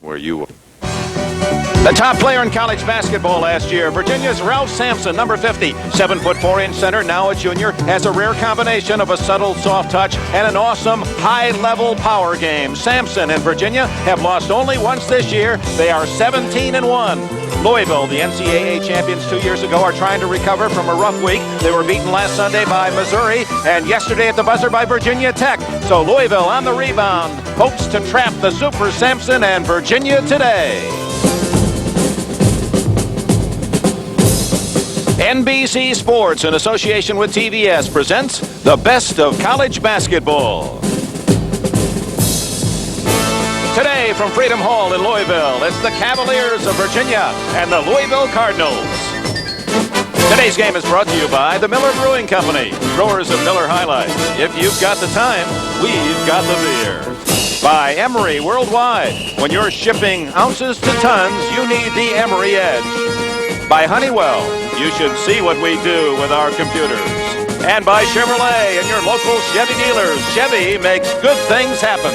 where you... The top player in college basketball last year, Virginia's Ralph Sampson, number 50, 7'4" center, now a junior, has a rare combination of a subtle soft touch and an awesome high-level power game. Sampson and Virginia have lost only once this year. They are 17-1. Louisville, the NCAA champions 2 years ago, are trying to recover from a rough week. They were beaten last Sunday by Missouri and yesterday at the buzzer by Virginia Tech. So Louisville on the rebound, hopes to trap the Super Sampson and Virginia today. NBC Sports, in association with TVS, presents the best of college basketball. Today from Freedom Hall in Louisville, it's the Cavaliers of Virginia and the Louisville Cardinals. Today's game is brought to you by the Miller Brewing Company, growers of Miller High Life. If you've got the time, we've got the beer. By Emery Worldwide. When you're shipping ounces to tons, you need the Emery Edge. By Honeywell, you should see what we do with our computers. And by Chevrolet and your local Chevy dealers. Chevy makes good things happen.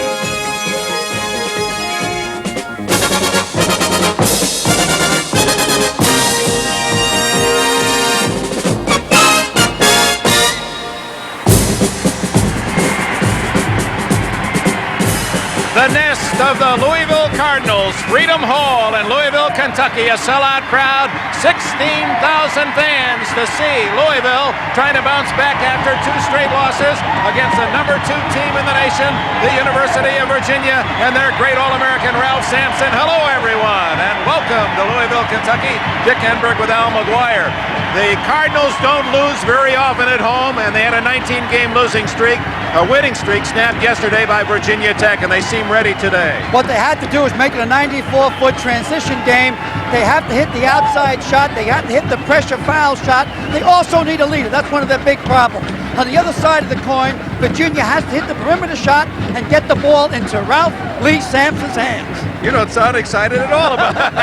The nest of the Louisville Cardinals, Freedom Hall in Louisville, Kentucky. A sellout crowd, 16,000 fans to see Louisville trying to bounce back after two straight losses against the number 2 team in the nation, the University of Virginia, and their great All-American Ralph Sampson. Hello, everyone, and welcome to Louisville, Kentucky. Dick Enberg with Al McGuire. The Cardinals don't lose very often at home, and they had a 19-game losing streak. A winning streak snapped yesterday by Virginia Tech, and they seem ready today. What they had to do is make it a 94-foot transition game. They have to hit the outside shot. They have to hit the pressure foul shot. They also need a leader. That's one of their big problems. On the other side of the coin, Virginia has to hit the perimeter shot and get the ball into Ralph Lee Sampson's hands. You don't sound excited at all about that.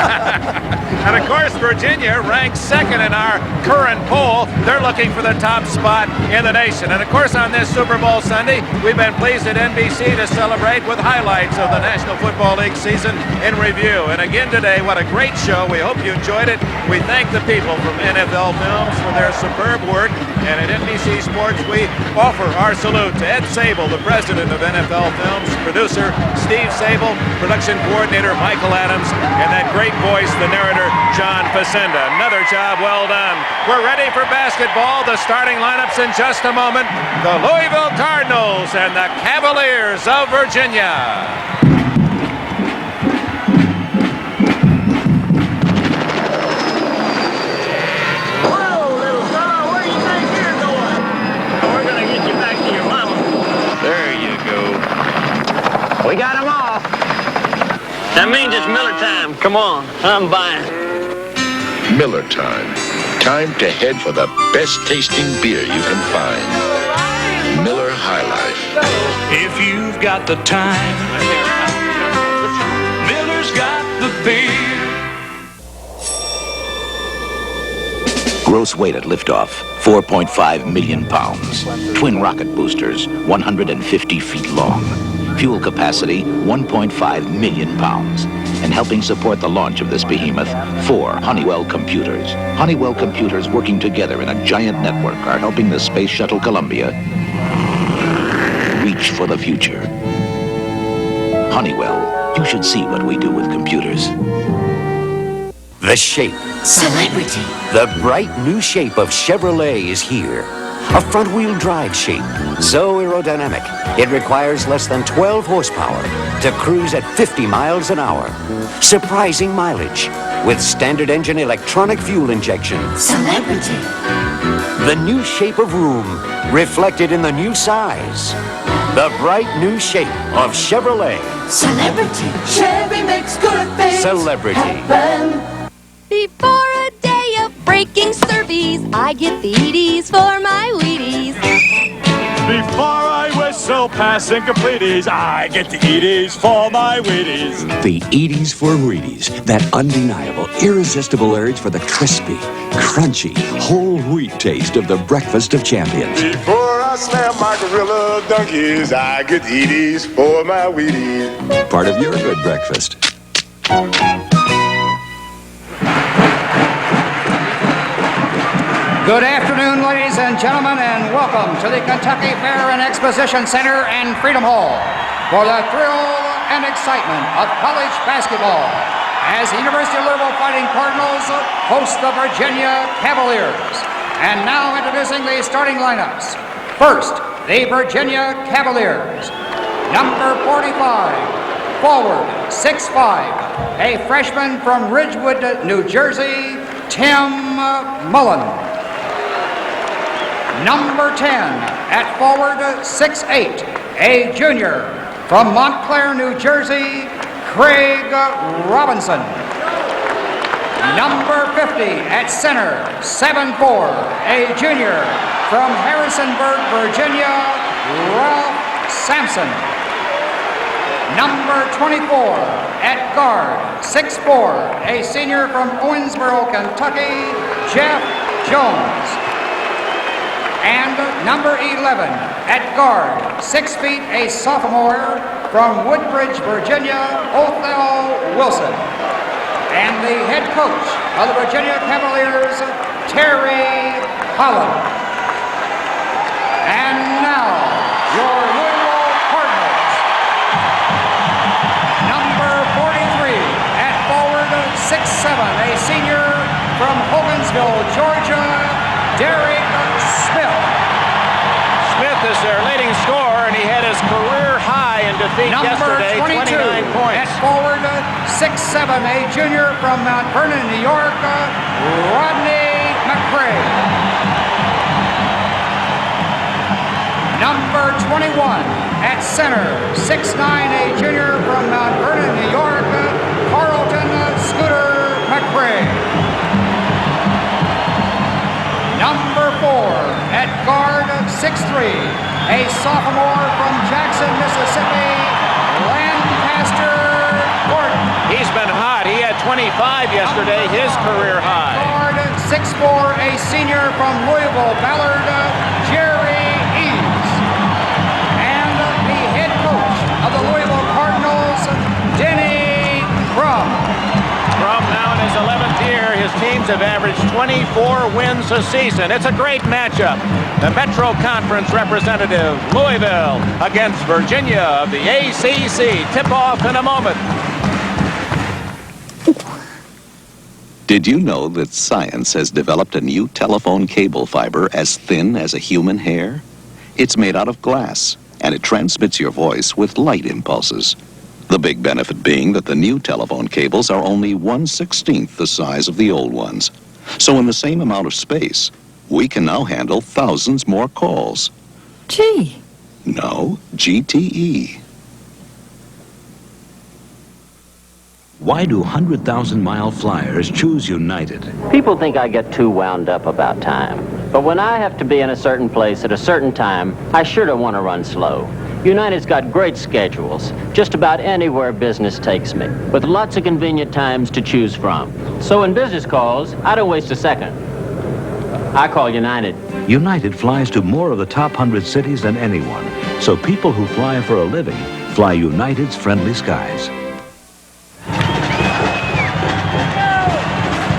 And of course, Virginia ranks second in our current poll. They're looking for the top spot in the nation. And of course, on this Super Bowl Sunday, we've been pleased at NBC to celebrate with highlights of the National Football League season in review. And again today, what a great show. We hope you enjoyed it. We thank the people from NFL Films for their superb work. And at NBC Sports, we offer our salute to Ed Sable, the president of NFL Films, producer Steve Sable, production coordinator Michael Adams, and that great voice, the narrator, John Facenda. Another job well done. We're ready for basketball. The starting lineups in just a moment. The Louisville Cardinals and the Cavaliers of Virginia. We got them all. That means it's Miller time. Come on, I'm buying. Miller time. Time to head for the best tasting beer you can find. Miller High Life. If you've got the time, Miller's got the beer. Gross weight at liftoff, 4.5 million pounds. Twin rocket boosters, 150 feet long. Fuel capacity, 1.5 million pounds. And helping support the launch of this behemoth, 4 Honeywell computers. Honeywell computers working together in a giant network are helping the Space Shuttle Columbia reach for the future. Honeywell, you should see what we do with computers. The shape. Celebrity. The bright new shape of Chevrolet is here. A front-wheel drive shape, so aerodynamic, it requires less than 12 horsepower to cruise at 50 miles an hour. Surprising mileage with standard engine electronic fuel injection. Celebrity. The new shape of room reflected in the new size. The bright new shape of Chevrolet. Celebrity. Chevy makes good things Celebrity. happen. Before a day of breaking surveys, I get the Edie's for my Wheaties. Before I whistle passing completies, I get the Edie's for my Wheaties. The Edie's for Wheaties. That undeniable, irresistible urge for the crispy, crunchy, whole wheat taste of the breakfast of champions. Before I slam my gorilla donkeys, I get the Edie's for my Wheaties. Part of your good breakfast. Good afternoon, ladies and gentlemen, and welcome to the Kentucky Fair and Exposition Center and Freedom Hall for the thrill and excitement of college basketball as the University of Louisville Fighting Cardinals host the Virginia Cavaliers. And now introducing the starting lineups. First, the Virginia Cavaliers. Number 45, forward, 6'5", a freshman from Ridgewood, New Jersey, Tim Mullen. Number 10, at forward, 6'8", a junior from Montclair, New Jersey, Craig Robinson. Number 50, at center, 7'4", a junior from Harrisonburg, Virginia, Ralph Sampson. Number 24, at guard, 6'4", a senior from Owensboro, Kentucky, Jeff Jones. And number 11, at guard, 6 feet, a sophomore from Woodbridge, Virginia, Othel Wilson. And the head coach of the Virginia Cavaliers, Terry Holland. And now, your Louisville Cardinals. Number 43, at forward, 6'7", a senior from Hogansville, Georgia, Derek Smith. Smith is their leading scorer, and he had his career high in defeat yesterday, 29 points. At forward, 6'7", a junior from Mount Vernon, New York, Rodney McGuire. Number 21, at center, 6'9", a junior from Mount Vernon, New York, Carlton Scooter McGuire. Number 4, at guard, 6'3", a sophomore from Jackson, Mississippi, Lancaster Gordon. He's been hot. He had 25 yesterday, his career high. Guard, 6'4", a senior from Louisville, Ballard, Jerry Eves. And the head coach of the Louisville Cardinals, Denny Crum. Crum now in his 11th year. His teams have averaged 24 wins a season. It's a great matchup. The Metro Conference representative, Louisville, against Virginia of the ACC. Tip-off in a moment. Did you know that science has developed a new telephone cable fiber as thin as a human hair? It's made out of glass, and it transmits your voice with light impulses. The big benefit being that the new telephone cables are only 1/16 the size of the old ones. So in the same amount of space, we can now handle thousands more calls. G. No, GTE. Why do 100,000-mile flyers choose United? People think I get too wound up about time. But when I have to be in a certain place at a certain time, I sure don't want to run slow. United's got great schedules, just about anywhere business takes me, with lots of convenient times to choose from. So in business calls, I don't waste a second. I call United. United flies to more of the top 100 cities than anyone, so people who fly for a living fly United's friendly skies.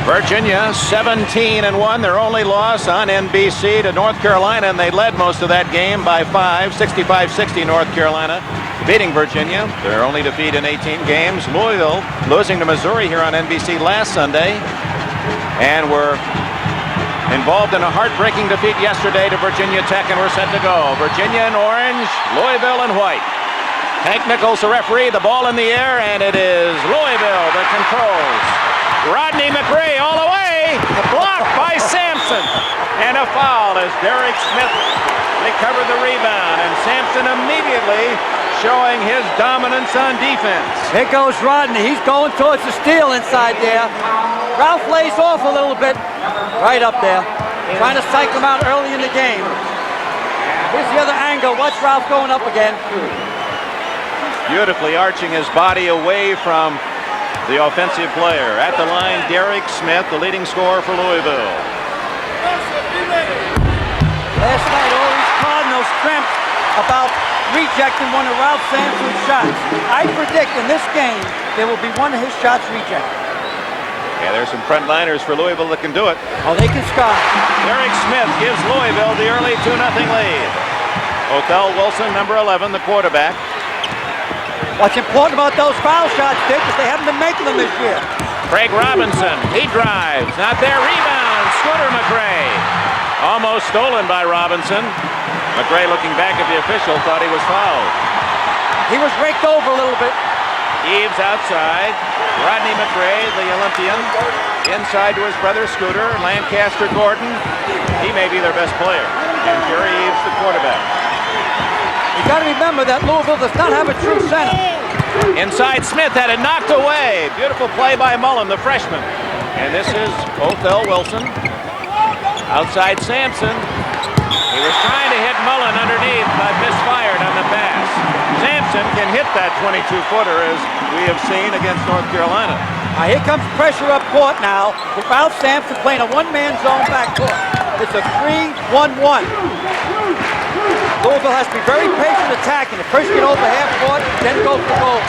Virginia 17-1, their only loss on NBC to North Carolina, and they led most of that game by 5, 65-60 North Carolina, beating Virginia, their only defeat in 18 games. Louisville losing to Missouri here on NBC last Sunday, and were involved in a heartbreaking defeat yesterday to Virginia Tech, and we're set to go. Virginia in orange, Louisville in white. Hank Nichols, the referee, the ball in the air, and it is Louisville that controls. Rodney McGuire all the way, blocked by Sampson, and a foul as Derek Smith recovered the rebound, and Sampson immediately showing his dominance on defense. Here goes Rodney. He's going towards the steal inside there. Ralph lays off a little bit, right up there, trying to psych him out early in the game. Here's the other angle. Watch Ralph going up again. Beautifully arching his body away from the offensive player. At the line, Derek Smith, the leading scorer for Louisville. Last night, all these Cardinals scrimped about rejecting one of Ralph Sampson's shots. I predict in this game there will be one of his shots rejected. Yeah, there's some front liners for Louisville that can do it. Oh, they can score. Derek Smith gives Louisville the early 2-0 lead. Othell Wilson, number 11, the quarterback. What's important about those foul shots, Dick, is they haven't been making them this year. Craig Robinson, he drives, not there, rebound, Scooter McRae. Almost stolen by Robinson. McRae, looking back at the official, thought he was fouled. He was raked over a little bit. Eves outside. Rodney McRae, the Olympian, inside to his brother Scooter. Lancaster Gordon, he may be their best player. And Jerry Eves, the quarterback. You got to remember that Louisville does not have a true center. Inside, Smith had it knocked away. Beautiful play by Mullen, the freshman. And this is Othell Wilson. Outside Sampson. He was trying to hit Mullen underneath, but misfired on the pass. Sampson can hit that 22-footer, as we have seen against North Carolina. Here comes pressure up court now, with Ralph Sampson playing a one-man zone back court. It's a 3-1-1. Louisville has to be very patient attacking. At first get over half court, then go for goal.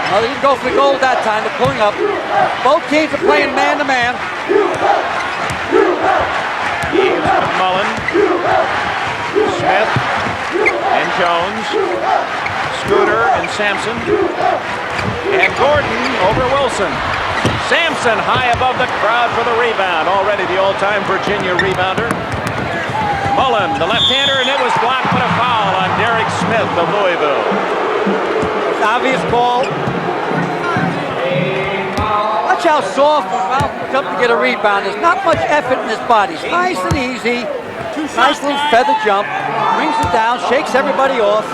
Well, they didn't go for the goal that time. They're pulling up. Both teams are playing man-to-man. Eves with Mullen, Smith and Jones, Scooter and Sampson, and Gordon over Wilson. Sampson high above the crowd for the rebound. Already the all-time Virginia rebounder. Mullen, the left-hander, and it was blocked, but a foul on Derek Smith of Louisville. It's obvious ball. Watch how soft when Ralph comes up to get a rebound. There's not much effort in his body. It's nice and easy. Nice little feather jump. Brings it down, shakes everybody off.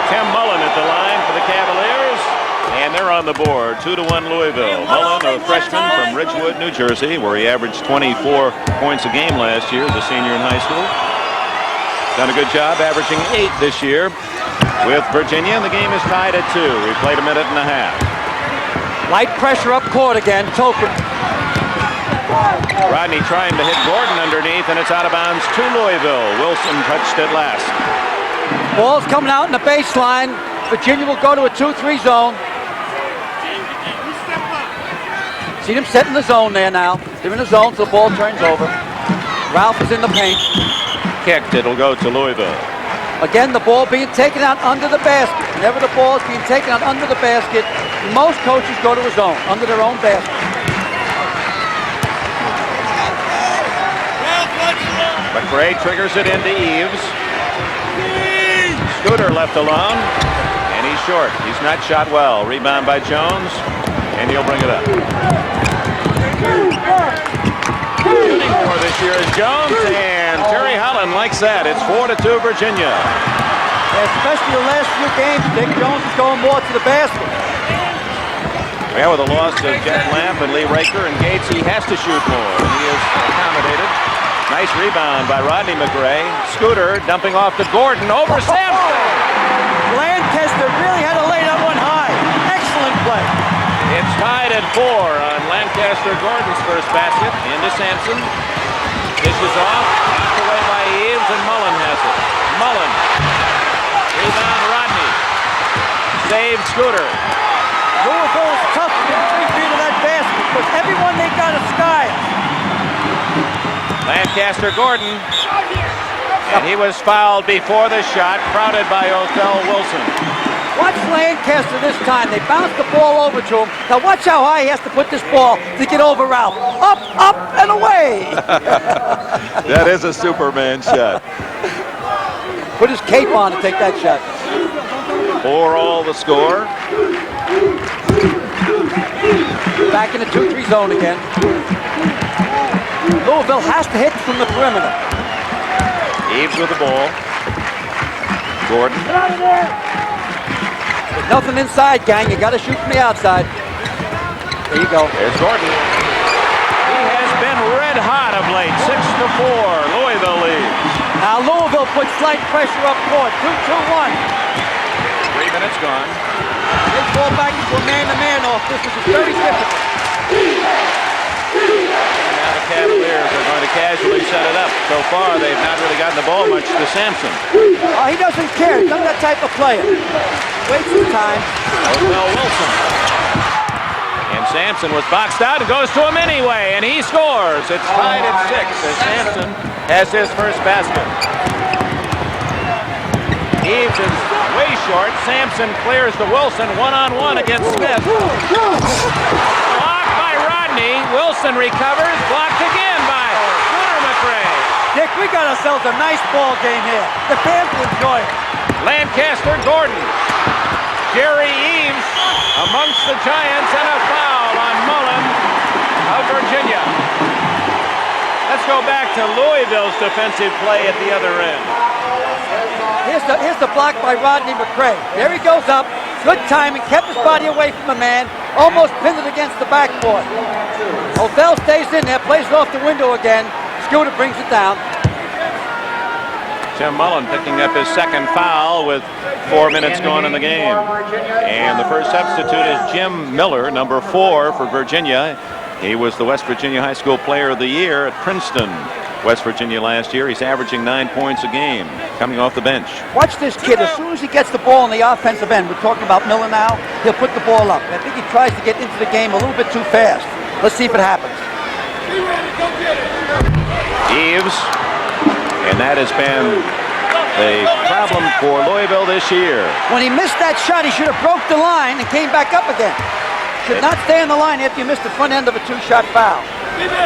Tim Mullen at the line for the Cavaliers. And they're on the board, 2-1 Louisville. Mullen, a freshman from Ridgewood, New Jersey, where he averaged 24 points a game last year as a senior in high school. Done a good job, averaging 8 this year with Virginia, and the game is tied at 2. We played a minute and a half. Light pressure up court again, Token. Rodney trying to hit Gordon underneath, and it's out of bounds to Louisville. Wilson touched it last. Ball's coming out in the baseline. Virginia will go to a 2-3 zone. See them setting the zone there now. They're in the zone, so the ball turns over. Ralph is in the paint. Kicked, it'll go to Louisville. Again, the ball being taken out under the basket. Whenever the ball is being taken out under the basket, most coaches go to a zone, under their own basket. McRae triggers it into Eves. Scooter left alone, and he's short. He's not shot well. Rebound by Jones, and he'll bring it up. Shooting more this year is Jones, and Terry Holland likes that. It's 4-2 Virginia. Yeah, especially the last few games, Dick Jones is going more to the basket. Well, with the loss of Jeff Lamp and Lee Raker and Gates, he has to shoot more, and he is accommodated. Nice rebound by Rodney McRae. Scooter dumping off to Gordon over Sampson. Lancaster really had to lay that one high. Excellent play. It's tied at 4 on Lancaster Gordon's first basket. Into Sampson. Dishes off. Knocked away by Eves, and Mullen has it. Mullen. Rebound Rodney. Saved Scooter. Louisville is tough to get 3 feet of that basket, but everyone they got is sky. Lancaster Gordon. And he was fouled before the shot, crowded by Othell Wilson. Watch Lancaster this time. They bounced the ball over to him. Now watch how high he has to put this ball to get over Ralph. Up, up, and away. That is a Superman shot. Put his cape on to take that shot. 4-all the score. Back in the 2-3 zone again. Louisville has to hit from the perimeter. Eves with the ball. Gordon. There's nothing inside, gang. You got to shoot from the outside. There you go. There's Gordon. He has been red hot of late. 6-4. Louisville leads. Now Louisville puts slight pressure up court. 2-2-1. 3 minutes gone. They fall back into a man-to-man off. This is very difficult. Now the Cavaliers are going to casually set it up. So far, they've not really gotten the ball much to Sampson. Oh, he doesn't care. He's not that type of player. Waits his time. Odell Wilson. And Sampson was boxed out and goes to him anyway, and he scores. It's tied at 6 as Sampson has his first basket. Eaves is way short. Sampson clears to Wilson one-on-one against Smith. Blocked by Rodney. Wilson recovers. Blocked again by McGuire. Dick, we got ourselves a nice ball game here. The fans will enjoy it. Lancaster Gordon. Jerry Eaves amongst the Giants, and a foul on Mullen of Virginia. Let's go back to Louisville's defensive play at the other end. Here's the block by Rodney McCray. There he goes up. Good timing. Kept his body away from the man. Almost pinned it against the backboard. Odell stays in there. Plays it off the window again. Scooter brings it down. Tim Mullen picking up his second foul with 4 minutes gone in the game. And the first substitute is Jim Miller, number 4 for Virginia. He was the West Virginia High School Player of the Year at Princeton, West Virginia last year. He's averaging 9 points a game coming off the bench. Watch this kid. As soon as he gets the ball on the offensive end, we're talking about Miller now, he'll put the ball up. I think he tries to get into the game a little bit too fast. Let's see if it happens. Eaves. And that has been the problem for Louisville this year. When he missed that shot, he should have broke the line and came back up again. Should not stay on the line after you missed the front end of a 2-shot foul.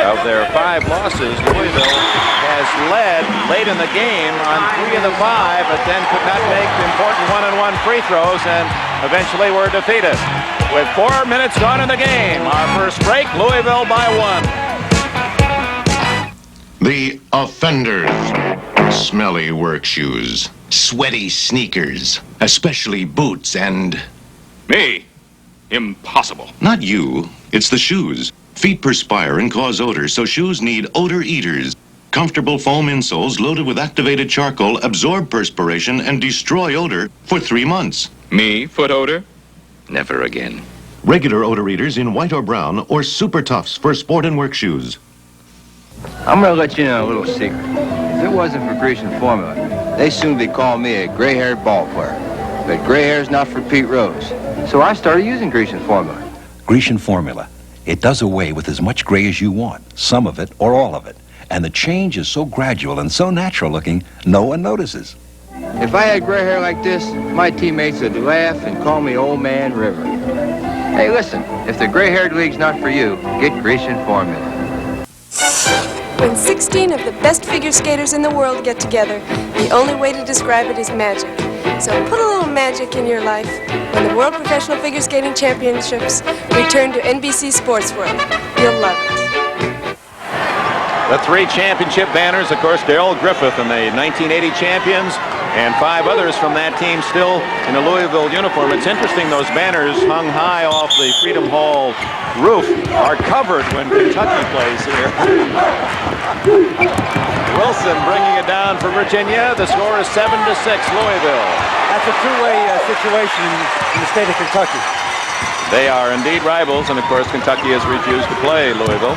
Of their 5 losses, Louisville has led late in the game on 3 of the 5, but then could not make important one-on-one free throws and eventually were defeated. With 4 minutes gone in the game, our first break, Louisville by 1. The offenders. Smelly work shoes, sweaty sneakers, especially boots and... Me? Impossible. Not you. It's the shoes. Feet perspire and cause odor, so shoes need odor eaters. Comfortable foam insoles loaded with activated charcoal absorb perspiration and destroy odor for 3 months. Me, foot odor? Never again. Regular odor eaters in white or brown or Super Toughs for sport and work shoes. I'm gonna let you know a little secret. If it wasn't for Grecian Formula, they'd soon be calling me a gray-haired ball player. But gray hair's not for Pete Rose. So I started using Grecian Formula. Grecian Formula. It does away with as much gray as you want, some of it or all of it. And the change is so gradual and so natural looking, no one notices. If I had gray hair like this, my teammates would laugh and call me Old Man River. Hey, listen, if the gray-haired league's not for you, get Grecian Formula. When 16 of the best figure skaters in the world get together, the only way to describe it is magic. So put a little magic in your life when the World Professional Figure Skating Championships return to NBC Sports World. You'll love it. The 3 championship banners, of course, Darrell Griffith and the 1980 champions, and 5 others from that team still in a Louisville uniform. It's interesting those banners hung high off the Freedom Hall roof are covered when Kentucky plays here. Wilson bringing it down for Virginia. The score is 7-6 Louisville. That's a two-way situation in the state of Kentucky. They are indeed rivals, and of course Kentucky has refused to play Louisville.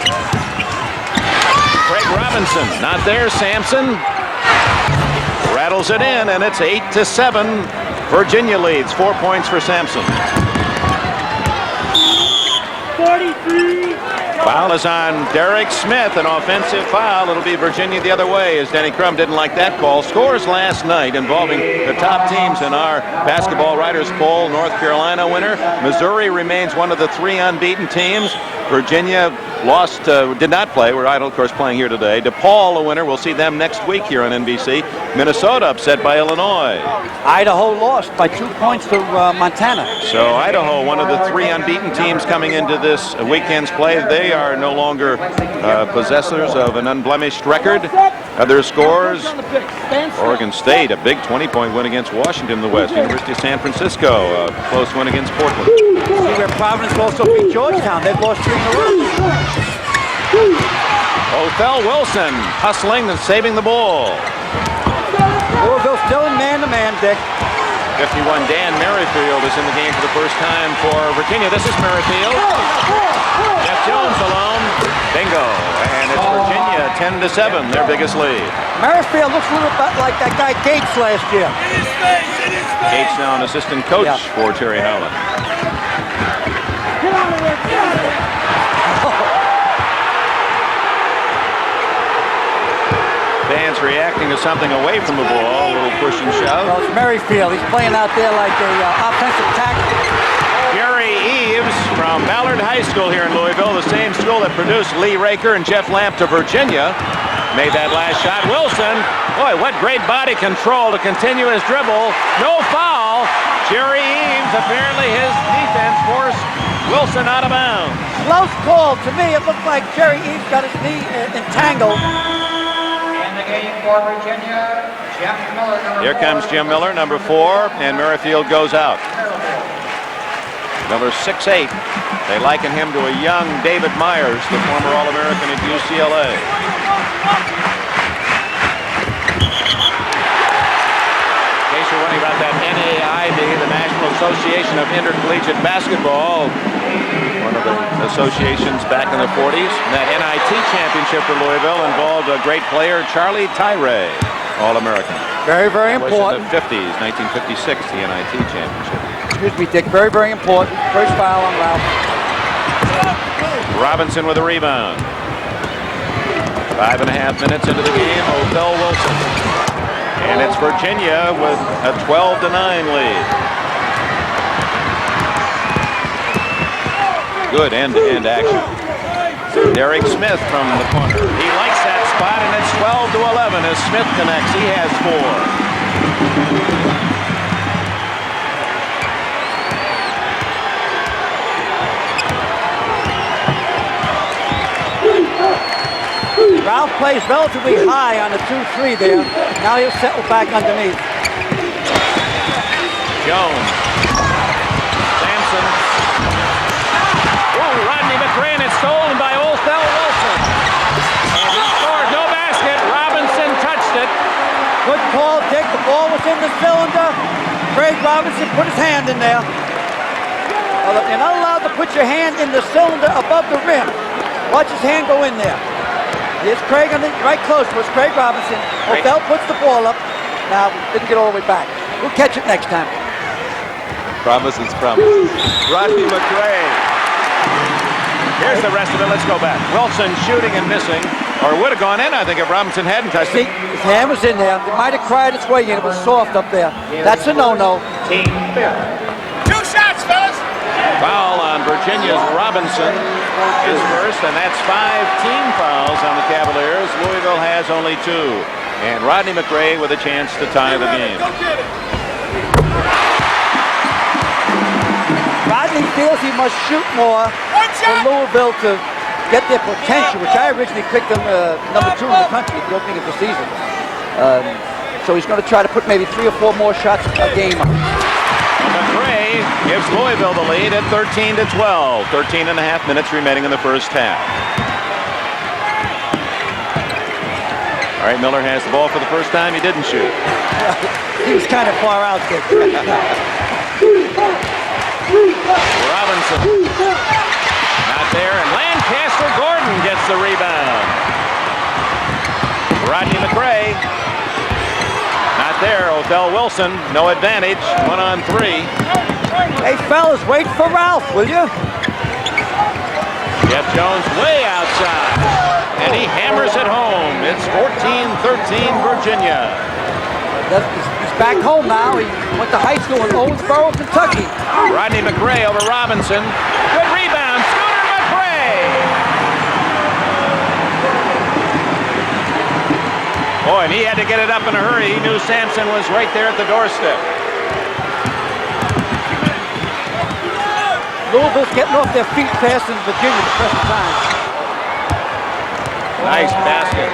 Craig Robinson, not there. Sampson rattles it in, and it's 8-7. Virginia leads. 4 points for Sampson. 43. Foul is on Derek Smith, an offensive foul. It'll be Virginia the other way, as Denny Crum didn't like that call. Scores last night involving the top teams in our basketball writers poll. North Carolina winner. Missouri remains one of the 3 unbeaten teams. Virginia lost, did not play. We're Idle, of course, playing here today. DePaul, a winner. We'll see them next week here on NBC. Minnesota upset by Illinois. Idaho lost by 2 points to Montana. So Idaho, one of the 3 unbeaten teams coming into this weekend's play. They are no longer possessors of an unblemished record. Other scores, Oregon State, a big 20-point win against Washington in the West. University of San Francisco, a close win against Portland. See where Providence also beat Georgetown. They've lost 3 in a row. Odell Wilson hustling and saving the ball. Louisville still in man-to-man, Dick. 51, Dan Merrifield is in the game for the first time for Virginia. This is Merrifield. Jeff Jones alone. Bingo. And it's Virginia 10-7, their biggest lead. Merrifield looks a little bit like that guy Gates last year. Gates now an assistant coach for Terry Howland. Fans reacting to something away from the ball. A little push and shove. Well, it's Merrifield. He's playing out there like a offensive tackle. Jerry Eves from Ballard High School here in Louisville, the same school that produced Lee Raker and Jeff Lamp to Virginia, made that last shot. Wilson, boy, what great body control to continue his dribble. No foul. Jerry Eves, apparently his defense forced Wilson out of bounds. Close call. To me, it looked like Jerry Eves got his knee entangled. For Virginia, Jim Miller, Here comes Jim Miller, number 4, and Merrifield goes out. Miller 6'8". They liken him to a young David Myers, the former All-American at UCLA. In case you're wondering about that NAIB, the National Association of Intercollegiate Basketball, one of the associations back in the 40s. And that NIT championship for Louisville involved a great player, Charlie Tyree, All-American. Very, very important. In the 50s, 1956, the NIT championship. Excuse me, Dick. Very, very important. First foul on Ralph. Robinson with a rebound. 5.5 minutes into the game, Othell Wilson. And it's Virginia with a 12-9 lead. Good end-to-end action. Derek Smith from the corner. He likes that spot, and it's 12-11 as Smith connects. He has 4. Ralph plays relatively high on the 2-3 there. Now he'll settle back underneath. Jones. Sampson. Oh, Rodney McGuire, and it's stolen by Othell Wilson. And he scored. No basket. Robinson touched it. Good call, Dick. The ball was in the cylinder. Craig Robinson put his hand in there. Well, you're not allowed to put your hand in the cylinder above the rim. Watch his hand go in there. Here's Craig on the right close was Craig Robinson. Othell puts the ball up. Now didn't get all the way back. We'll catch it next time. Promises. Rodney McGuire. Here's the rest of it. Let's go back. Wilson shooting and missing, or would have gone in, I think, if Robinson hadn't touched it. His hand was in there. It might have cried its way in. It was soft up there. That's a no-no. 2 shots, fellas. Foul on Virginia's Robinson is first, and that's 5 team fouls on the Cavaliers. Louisville has only 2. And Rodney McGuire with a chance to tie the game. Rodney feels he must shoot more for Louisville to get their potential, which I originally picked them number 2 in the country at the opening of the season. So he's going to try to put maybe 3 or 4 more shots a game. McGuire gives Louisville the lead at 13-12. 13.5 minutes remaining in the first half. All right, Miller has the ball for the first time. He didn't shoot. He was kind of far out there. Robinson. Not there, and Lancaster Gordon gets the rebound. Rodney McGuire. Not there. Othell Wilson, no advantage. 1-on-3. Hey, fellas, wait for Ralph, will you? Jeff Jones way outside, and he hammers it home. It's 14-13 Virginia. He's back home now. He went to high school in Owensboro, Kentucky. Rodney McGuire over Robinson. Good rebound. Scooter McGuire. Boy, and he had to get it up in a hurry. He knew Sampson was right there at the doorstep. Louisville's getting off their feet faster than Virginia at the present time. Nice basket.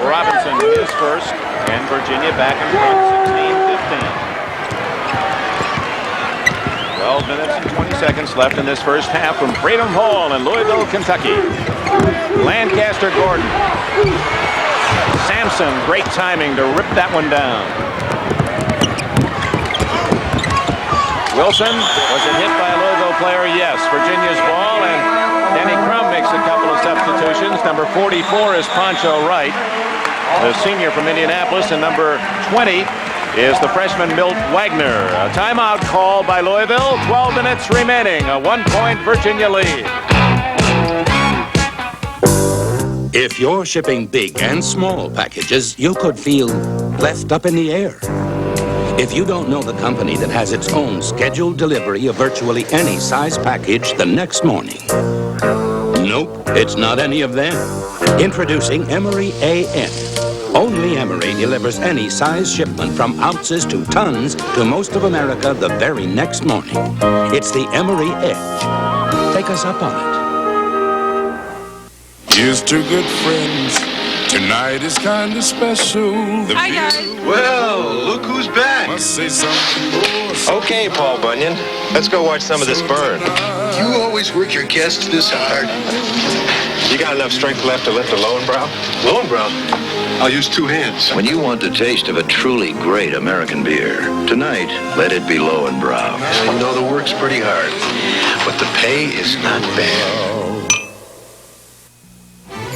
Robinson is first, and Virginia back in front, 16-15. 12 minutes and 20 seconds left in this first half from Freedom Hall in Louisville, Kentucky. Lancaster Gordon. Sampson, great timing to rip that one down. Wilson, was it hit by a Louisville player? Yes. Virginia's ball, and Danny Crum makes a couple of substitutions. Number 44 is Pancho Wright, the senior from Indianapolis, and number 20 is the freshman Milt Wagner. A timeout called by Louisville. 12 minutes remaining. A 1-point Virginia lead. If you're shipping big and small packages, you could feel left up in the air. If you don't know the company that has its own scheduled delivery of virtually any size package the next morning. Nope, it's not any of them. Introducing Emery AN. Only Emery delivers any size shipment from ounces to tons to most of America the very next morning. It's the Emery Edge. Take us up on it. Here's two good friends. Tonight is kind of special. Hi, guys. Well, look who's back. Must say something. Okay, Paul Bunyan. Let's go watch some of this burn. You always work your guests this hard. You got enough strength left to lift a Lowenbrow? Lowenbrow? I'll use two hands. When you want the taste of a truly great American beer, tonight, let it be Lowenbrow. You know the work's pretty hard, but the pay is not bad.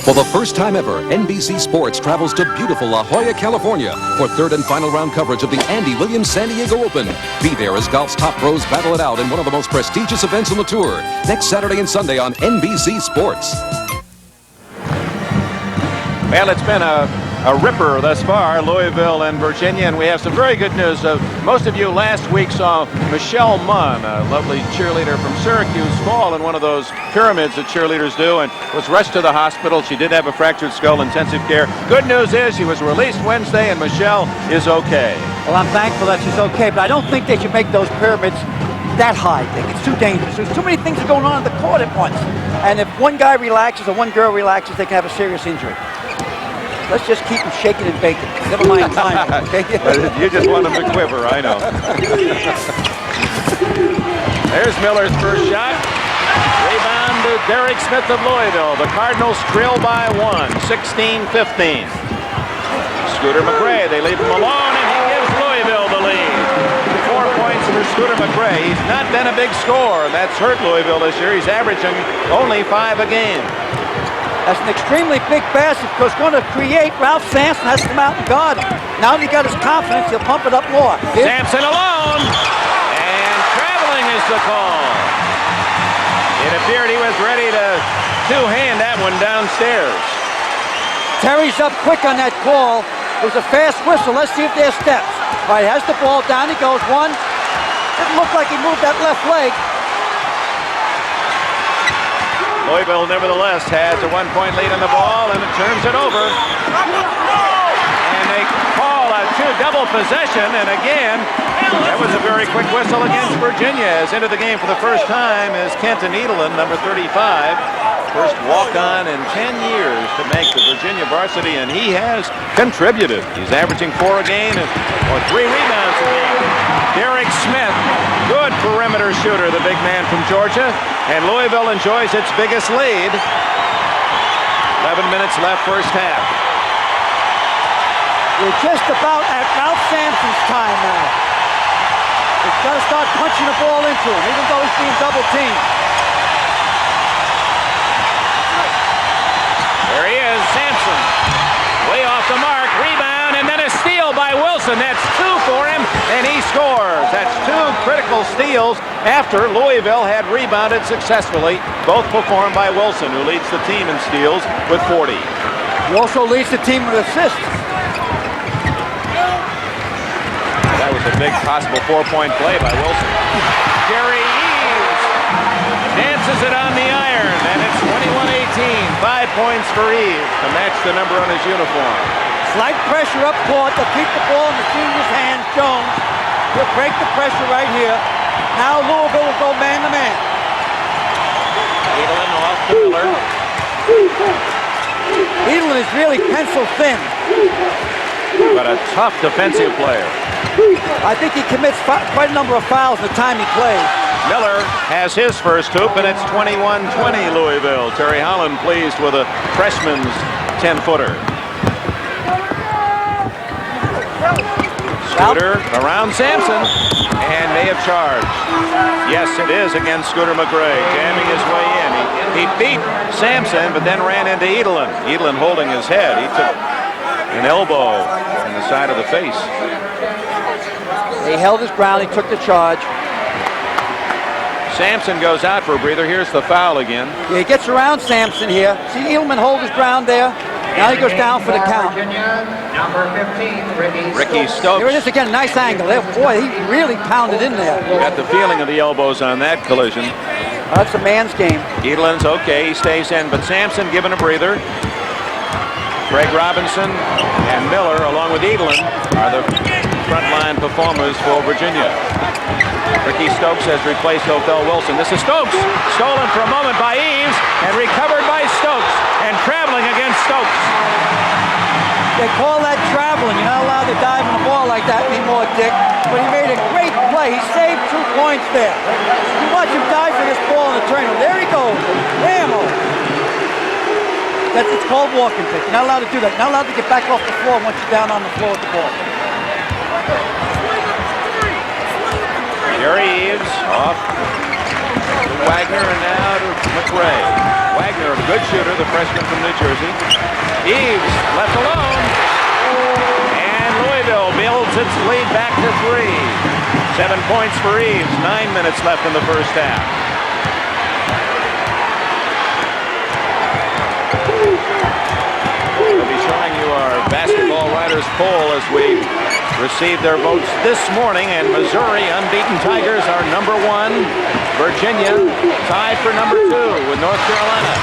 For the first time ever, NBC Sports travels to beautiful La Jolla, California for third and final round coverage of the Andy Williams San Diego Open. Be there as golf's top pros battle it out in one of the most prestigious events on the tour. Next Saturday and Sunday on NBC Sports. Well, it's been a ripper thus far, Louisville and Virginia, and we have some very good news. Most of you last week saw Michelle Munn, a lovely cheerleader from Syracuse, fall in one of those pyramids that cheerleaders do and was rushed to the hospital. She did have a fractured skull, intensive care. Good news is she was released Wednesday, and Michelle is okay. Well, I'm thankful that she's okay, but I don't think they should make those pyramids that high. I think it's too dangerous. There's too many things going on in the court at once. And if one guy relaxes or one girl relaxes, they can have a serious injury. Let's just keep them shaking and baking. Never mind climbing, okay? You just want them to quiver, I know. There's Miller's first shot. Rebound to Derek Smith of Louisville. The Cardinals trail by 1, 16-15. Scooter McRae, they leave him alone, and he gives Louisville the lead. 4 points for Scooter McRae. He's not been a big scorer. That's hurt Louisville this year. He's averaging only 5 a game. That's an extremely big basket because it's going to create. Ralph Sampson has to come out and guard him. Now that he got his confidence, he'll pump it up more. Sampson alone, and traveling is the call. It appeared he was ready to two-hand that one downstairs. Terry's up quick on that call. It was a fast whistle. Let's see if there's steps. All right, has the ball down. He goes one. Didn't look like he moved that left leg. Louisville, nevertheless, has a 1-point lead on the ball, and it turns it over. And they call a double possession, and again, that was a very quick whistle against Virginia. As into the game for the first time is Kenton Edelin, number 35. First walk-on in 10 years to make the Virginia varsity, and he has contributed. He's averaging 4 a game or 3 rebounds a game. Derek Smith, good perimeter shooter, the big man from Georgia, and Louisville enjoys its biggest lead. 11 minutes left, first half. We're just about at Ralph Sampson's time now. He's got to start punching the ball into him, even though he's being double-teamed. There he is, Sampson. Way off the mark, rebound, and then a steal by Wilson. That's 2 for him, and he scores. That's 2 critical steals after Louisville had rebounded successfully. Both performed by Wilson, who leads the team in steals with 40. He also leads the team with assists. That was a big possible 4-point play by Wilson. Jerry Eves dances it on the iron, and it's 21-18. 5 points for Eves to match the number on his uniform. Slight pressure up court to keep the ball in the senior's hands. Jones will break the pressure right here. Now Louisville will go man-to-man. Edelin off to Miller. Edelin is really pencil thin. But a tough defensive player. I think he commits quite a number of fouls the time he plays. Miller has his first hoop, and it's 21-20 Louisville. Terry Holland pleased with a freshman's 10-footer. Scooter around Sampson, and may have charged. Yes, it is against Scooter McGuire, jamming his way in. He beat Sampson, but then ran into Edelin. Edelin holding his head. He took an elbow in the side of the face. He held his ground. He took the charge. Sampson goes out for a breather. Here's the foul again. Yeah, he gets around Sampson here. See Edelman hold his ground there. Now he goes down for the count. Number 15, Ricky Stokes. Here it is again, nice angle. There, boy, he really pounded in there. Got the feeling of the elbows on that collision. That's a man's game. Edelin's okay, he stays in, but Sampson given a breather. Craig Robinson and Miller, along with Edelin, are the frontline performers for Virginia. Ricky Stokes has replaced Othell Wilson. This is Stokes, stolen for a moment by Eves, and recovered by Stokes, and traveling against Stokes. They call that traveling. You're not allowed to dive in the ball like that anymore, Dick. But he made a great play. He saved 2 points there. You watch him dive for this ball in the tournament. There he goes. Whammo. It's called walking pick. You're not allowed to do that. You're not allowed to get back off the floor once you're down on the floor with the ball. Jerry Eves off to Wagner and now to McRae. Wagner, a good shooter, the freshman from New Jersey. Eves left alone. And Louisville builds its lead back to 3. 7 points for Eves. 9 minutes left in the first half. We'll be showing you our basketball writers poll as we receive their votes this morning, and Missouri, unbeaten Tigers, are number 1. Virginia tied for number 2 with North Carolina.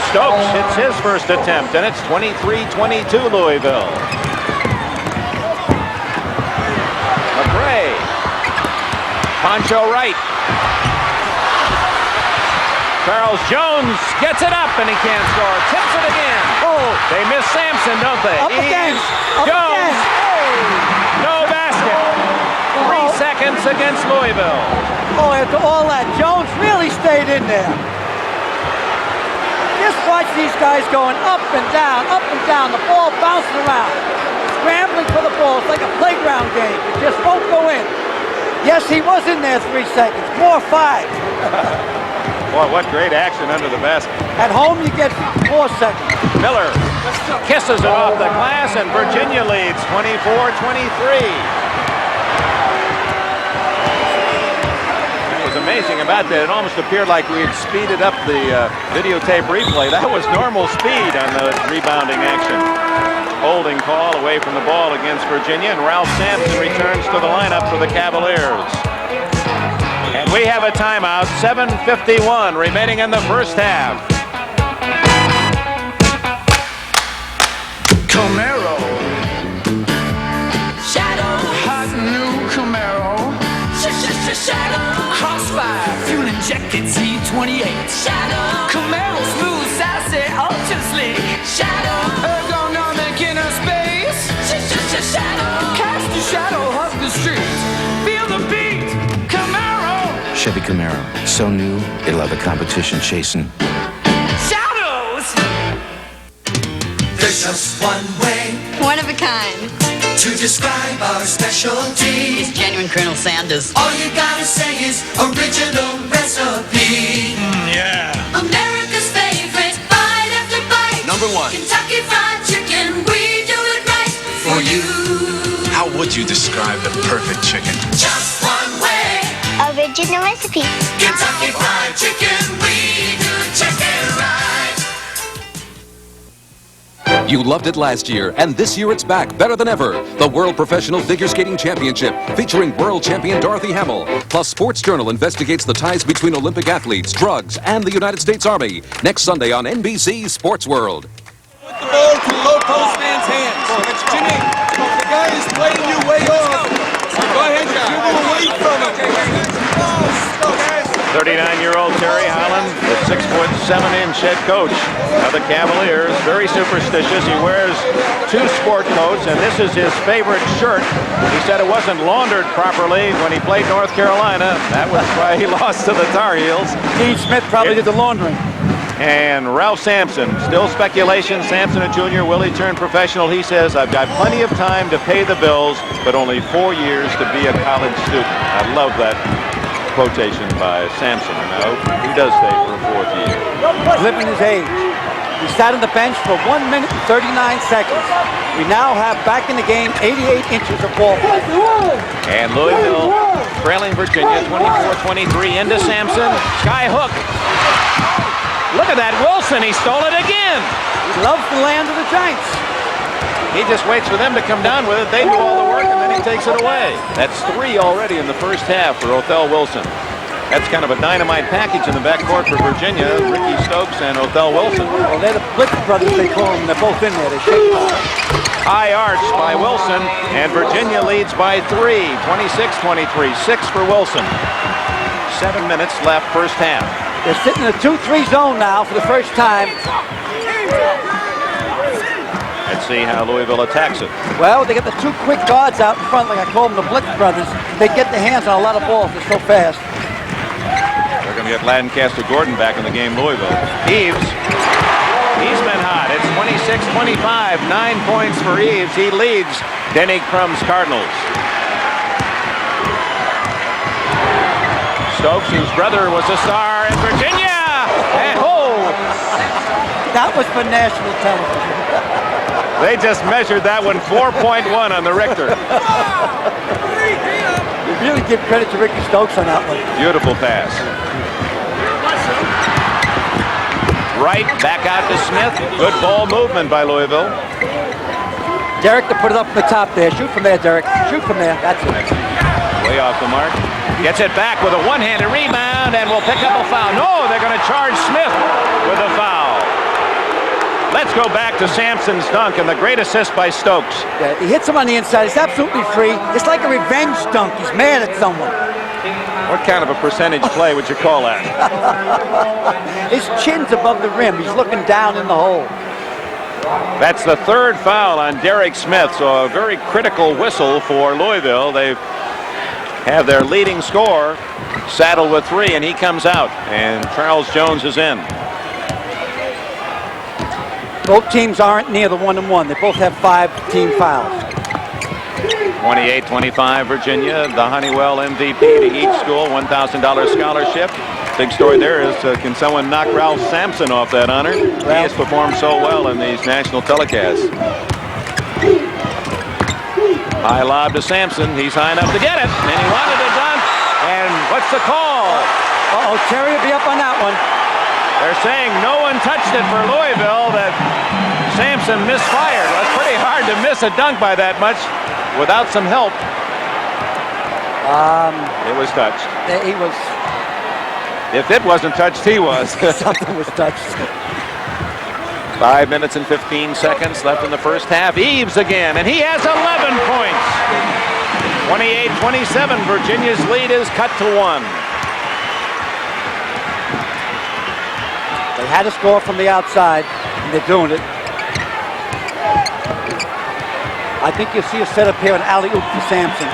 Stokes hits his first attempt, and it's 23-22 Louisville. McRae. Poncho Wright. Charles Jones gets it up, and he can't score. Tips it again. Oh, they miss Sampson, don't they? Up again. Up Jones. again. No basket. 3 seconds against Louisville. Oh, after all that, Jones really stayed in there. Just watch these guys going up and down, the ball bouncing around, scrambling for the ball. It's like a playground game. It just won't go in. Yes, he was in there 3 seconds, more 5. Boy, what great action under the basket. At home, you get 4 seconds. Miller kisses it off the glass, and Virginia leads 24-23. Amazing about that. It almost appeared like we had speeded up the videotape replay. That was normal speed on the rebounding action. Holding call away from the ball against Virginia, and Ralph Sampson returns to the lineup for the Cavaliers. And we have a timeout, 7:51 remaining in the first half. Camaro. Shadow. Hot new Camaro. Shadow. Crossfire, fuel injected Z28. Shadow. Camaro, smooth, sassy, ultra sleek. Shadow. Ergonomic inner space. Shadow. Cast a shadow of the streets. Feel the beat. Camaro. Chevy Camaro, so new, it'll have the competition chasing. Shadows. There's just one way. One of a kind. To describe our specialty. It's genuine Colonel Sanders. All you gotta say is original recipe. Yeah. America's favorite, bite after bite. Number 1. Kentucky Fried Chicken, we do it right for you. How would you describe the perfect chicken? Just one way. Original recipe. Kentucky Fried Chicken, we do chicken right. You loved it last year, and this year it's back better than ever. The World Professional Figure Skating Championship, featuring world champion Dorothy Hamill. Plus, Sports Journal investigates the ties between Olympic athletes, drugs, and the United States Army. Next Sunday on NBC Sports World. Put the ball to low post man's hands. Jimmy, the guy is playing you way off. Go ahead, give him away from him. 39-year-old Terry Holland, the 6'7" head coach of the Cavaliers, very superstitious. He wears 2 sport coats, and this is his favorite shirt. He said it wasn't laundered properly when he played North Carolina. That was why he lost to the Tar Heels. Dean Smith probably did the laundering. And Ralph Sampson, still speculation. Sampson, a junior, will he turn professional? He says, I've got plenty of time to pay the bills, but only 4 years to be a college student. I love that quotation by Sampson, and I hope he does stay for a 4th year. Living his age. He sat on the bench for 1 minute and 39 seconds. We now have back in the game 88 inches of ball. And Louisville trailing Virginia 24-23 into Sampson. Sky hook. Look at that Wilson. He stole it again. He loves the land of the Giants. He just waits for them to come down with it. They do all the work, and then he takes it away. That's 3 already in the first half for Othell Wilson. That's kind of a dynamite package in the backcourt for Virginia. Ricky Stokes and Othell Wilson. Well, they're the Blitz brothers, they call them. They're both in there. They shake ball. High arch by Wilson, and Virginia leads by 3. 26-23. 6 for Wilson. 7 minutes left first half. They're sitting in a 2-3 zone now for the first time. Let's see how Louisville attacks it. Well, they got the 2 quick guards out in front, like I call them the Blitz brothers. They get their hands on a lot of balls. They're so fast. They're going to get Lancaster Gordon back in the game, Louisville. Eves, he's been hot. It's 26-25, 9 points for Eves. He leads Denny Crum's Cardinals. Stokes, whose brother was a star in Virginia. And that was for national television. They just measured that one 4.1 on the Richter. You really give credit to Ricky Stokes on that one. Beautiful pass. Right, back out to Smith. Good ball movement by Louisville. Derek to put it up in the top there. Shoot from there, Derek. Shoot from there. That's it. Way off the mark. Gets it back with a one-handed rebound and will pick up a foul. No, they're going to charge Smith with a foul. Let's go back to Sampson's dunk and the great assist by Stokes. Yeah, he hits him on the inside. He's absolutely free. It's like a revenge dunk. He's mad at someone. What kind of a percentage play would you call that? His chin's above the rim. He's looking down in the hole. That's the 3rd foul on Derek Smith, so a very critical whistle for Louisville. They have their leading scorer saddled with 3, and he comes out, and Charles Jones is in. Both teams aren't near the 1-1. They both have 5 team fouls. 28-25 Virginia, the Honeywell MVP to each school, $1,000 scholarship. Big story there is, can someone knock Ralph Sampson off that honor? He has performed so well in these national telecasts. High lob to Sampson. He's high enough to get it, and he wanted it done. And what's the call? Uh-oh, Terry will be up on that one. They're saying no one touched it for Louisville, that Sampson misfired. Well, it's pretty hard to miss a dunk by that much without some help. It was touched. He was. If it wasn't touched, he was. Something was touched. 5 minutes and 15 seconds left in the first half. Eves again, and he has 11 points. 28-27, Virginia's lead is cut to 1. They had to score from the outside, and they're doing it. I think you'll see a setup here, an alley-oop for Sampson.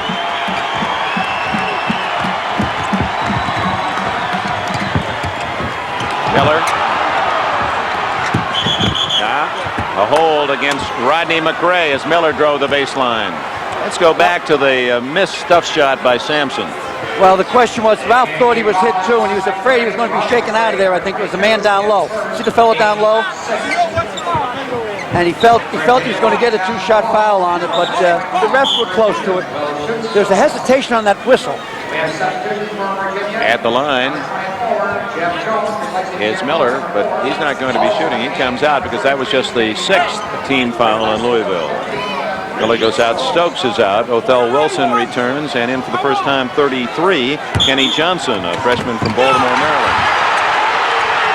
Miller. A hold against Rodney McRae as Miller drove the baseline. Let's go back to the missed stuff shot by Sampson. Well, the question was, Ralph thought he was hit too, and he was afraid he was going to be shaken out of there. I think it was the man down low. See the fellow down low? And he felt he was going to get a 2-shot foul on it, but the refs were close to it. There's a hesitation on that whistle. At the line is Miller, but he's not going to be shooting. He comes out because that was just the 6th team foul on Louisville. Miller goes out, Stokes is out, Othell Wilson returns, and in for the first time 33, Kenny Johnson, a freshman from Baltimore, Maryland.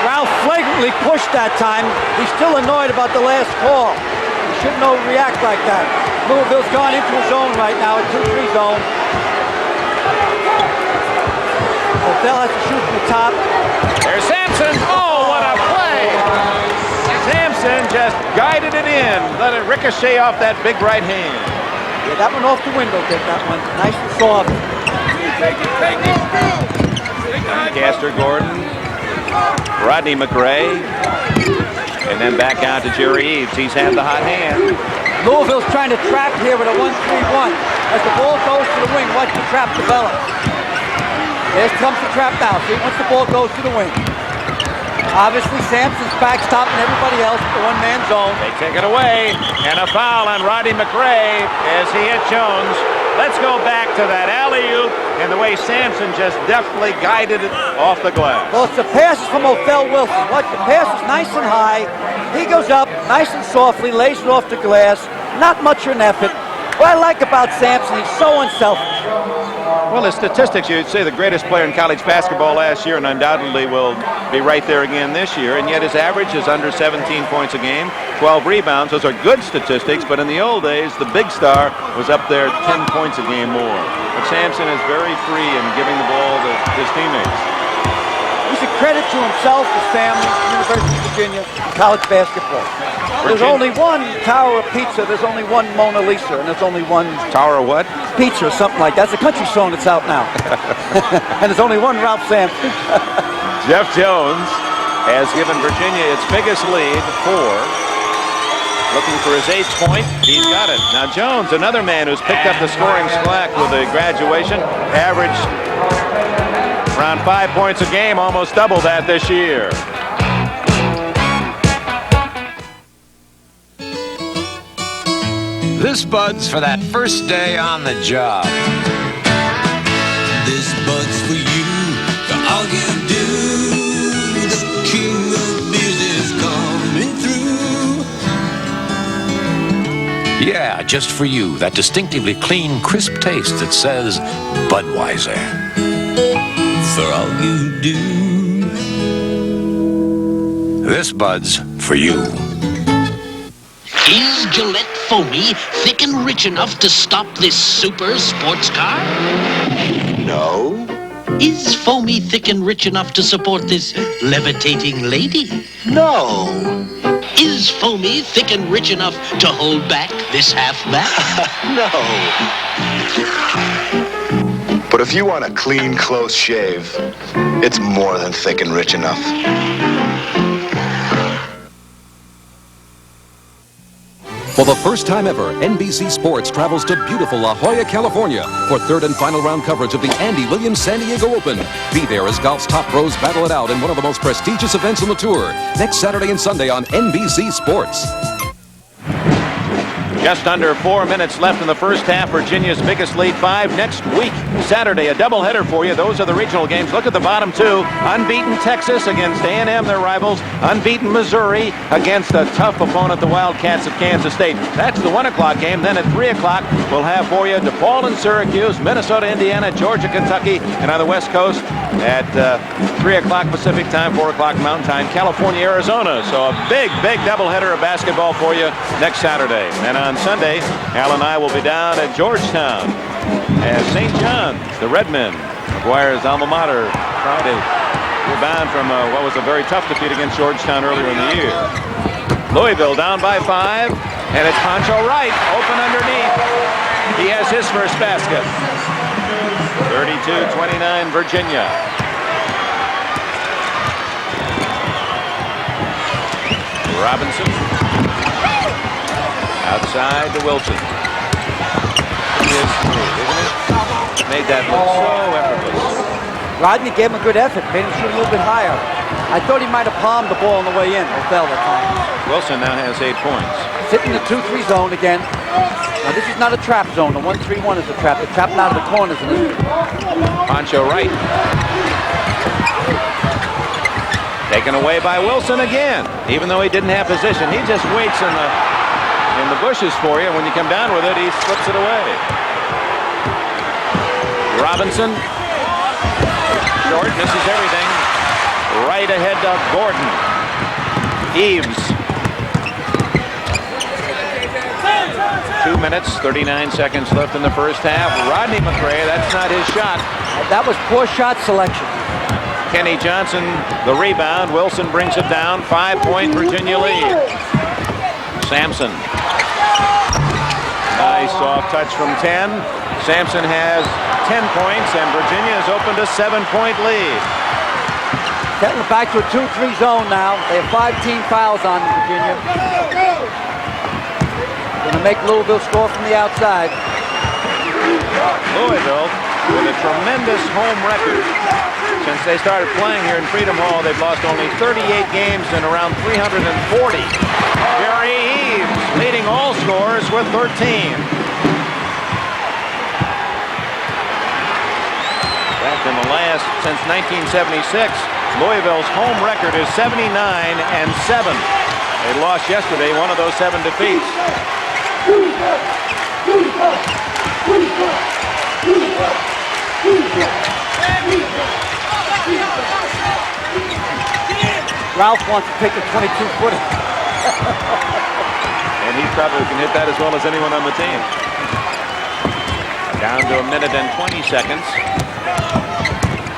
Ralph flagrantly pushed that time. He's still annoyed about the last call. He shouldn't react like that. Louisville's gone into a zone right now, a 2-3 zone. Othell has to shoot from the top. There's Sampson. Oh, what a play! Sampson just guided it in. Let it ricochet off that big right hand. Yeah, that one off the window, Dick, that one. Nice and soft. Lancaster Gordon Rodney McRae. And then back out to Jerry Eves. He's had the hot hand. Louisville's trying to trap here with a 1-3-1. As the ball goes to the wing, watch the trap develop. Here comes the trap now. See, once the ball goes to the wing. Obviously, Sampson's backstopping everybody else with the one-man zone. They take it away. And a foul on Rodney McRae as he hit Jones. Let's go back to that alley-oop and the way Sampson just deftly guided it off the glass. Well, it's the pass from Othell Wilson. Watch, the pass is nice and high. He goes up nice and softly, lays it off the glass. Not much of an effort. What I like about Sampson, he's so unselfish. Well, his statistics, you'd say the greatest player in college basketball last year, and undoubtedly will be right there again this year, and yet his average is under 17 points a game, 12 rebounds. Those are good statistics, but in the old days, the big star was up there 10 points a game more. But Sampson is very free in giving the ball to his teammates. He's a credit to himself, his family, University of Virginia, college basketball. There's only one Tower of Pizza, there's only one Mona Lisa, and there's only one... Tower of what? Pizza or something like that. It's a country song that's out now. And there's only one Ralph Sampson. Jeff Jones has given Virginia its biggest lead, 4. Looking for his 8th point. He's got it. Now Jones, another man who's picked up the scoring slack with a graduation, averaged around 5 points a game, almost double that this year. This Bud's for that first day on the job. This Bud's for you, for all you do. The king of beers is coming through. Yeah, just for you, that distinctively clean, crisp taste that says Budweiser. For all you do. This Bud's for you. Is Gillette Foamy thick and rich enough to stop this super sports car? No. Is Foamy thick and rich enough to support this levitating lady? No. Is Foamy thick and rich enough to hold back this halfback? No. But if you want a clean, close shave, it's more than thick and rich enough. For the first time ever, NBC Sports travels to beautiful La Jolla, California for third and final round coverage of the Andy Williams San Diego Open. Be there as golf's top pros battle it out in one of the most prestigious events on the tour. Next Saturday and Sunday on NBC Sports. Just under 4 minutes left in the first half. Virginia's biggest lead, 5 next week. Saturday, a doubleheader for you. Those are the regional games. Look at the bottom two. Unbeaten Texas against A&M, their rivals. Unbeaten Missouri against a tough opponent, the Wildcats of Kansas State. That's the 1 o'clock game. Then at 3 o'clock, we'll have for you DePaul and Syracuse, Minnesota, Indiana, Georgia, Kentucky, and on the West Coast at 3 o'clock Pacific time, 4 o'clock Mountain Time, California, Arizona. So a big, big doubleheader of basketball for you next Saturday. And on Sunday, Al and I will be down at Georgetown as St. John's, the Redmen, McGuire's alma mater, Friday. We're bound from what was a very tough defeat against Georgetown earlier in the year. Louisville down by 5, and it's Pancho Wright open underneath. He has his first basket. 32-29 Virginia. Robinson. Outside to Wilson. He is through, isn't it? Made that look so effortless. Rodney gave him a good effort, made him shoot a little bit higher. I thought he might have palmed the ball on the way in, or fell that time. Wilson now has 8 points. Sitting in the 2-3 zone again. Now this is not a trap zone. The 1-3-1 is a trap. They're trapping out of the corners. Pancho Wright. Taken away by Wilson again. Even though he didn't have position, he just waits in the bushes for you. When you come down with it, he slips it away. Robinson. Short, misses everything. Right ahead to Gordon. Eves. 2 minutes, 39 seconds left in the first half. Rodney McRae, that's not his shot. That was poor shot selection. Kenny Johnson, the rebound. Wilson brings it down. 5-point Virginia lead. Sampson. Nice soft touch from 10. Sampson has 10 points, and Virginia has opened a 7-point lead. Getting back to a 2-3 zone now. They have 5 team fouls on Virginia. Going to make Louisville score from the outside. Louisville with a tremendous home record. Since they started playing here in Freedom Hall, they've lost only 38 games in around 340. Jerry Eves leading all scorers with 13. In the last, since 1976, Louisville's home record is 79-7. They lost yesterday, one of those 7 defeats. Ralph wants to take a 22-footer. And he probably can hit that as well as anyone on the team. Down to a minute and 20 seconds.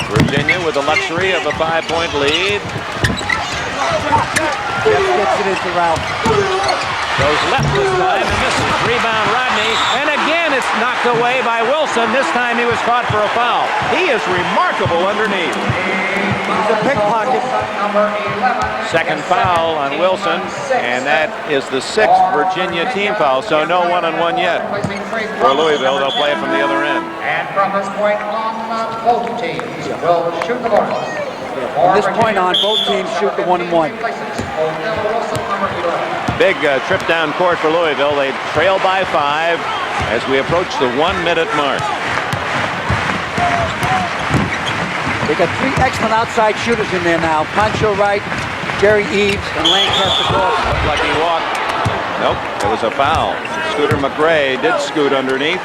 Virginia with the luxury of a 5-point lead. Gets it into Ralph. Goes left this time and misses. Rebound Rodney. And again it's knocked away by Wilson. This time he was caught for a foul. He is remarkable underneath. He's a pickpocket. Second foul on Wilson. And that is the 6th Virginia team foul. So no one-on-one yet. For Louisville, they'll play it from the other end. And from this point on, both teams will shoot the bonus. From this point on, both teams shoot the 1-and-1. Big trip down court for Louisville. They trail by 5 as we approach the 1-minute mark. They got 3 excellent outside shooters in there now. Pancho Wright, Jerry Eves, and Lancaster Dawson. Looked like he walked. Nope, it was a foul. Scooter McGuire did scoot underneath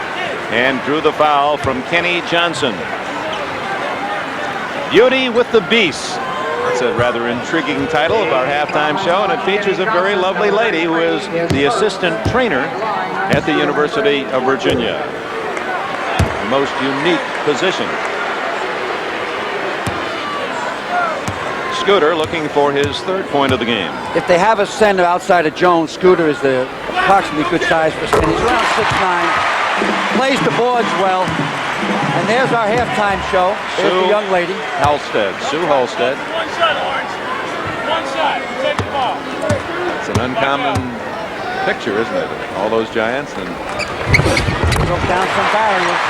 and drew the foul from Kenny Johnson. Beauty with the Beast. That's a rather intriguing title of our halftime show, and it features a very lovely lady who is the assistant trainer at the University of Virginia. The most unique position. Scooter looking for his 3rd point of the game. If they have a center outside of Jones, Scooter is the approximately good size for center. He's around 6'9", plays the boards well. And there's our halftime show. There's the young lady. Sue Halstead. One shot, Lawrence. One shot. Take the ball. It's an uncommon picture, isn't it? All those giants and broke down some barriers.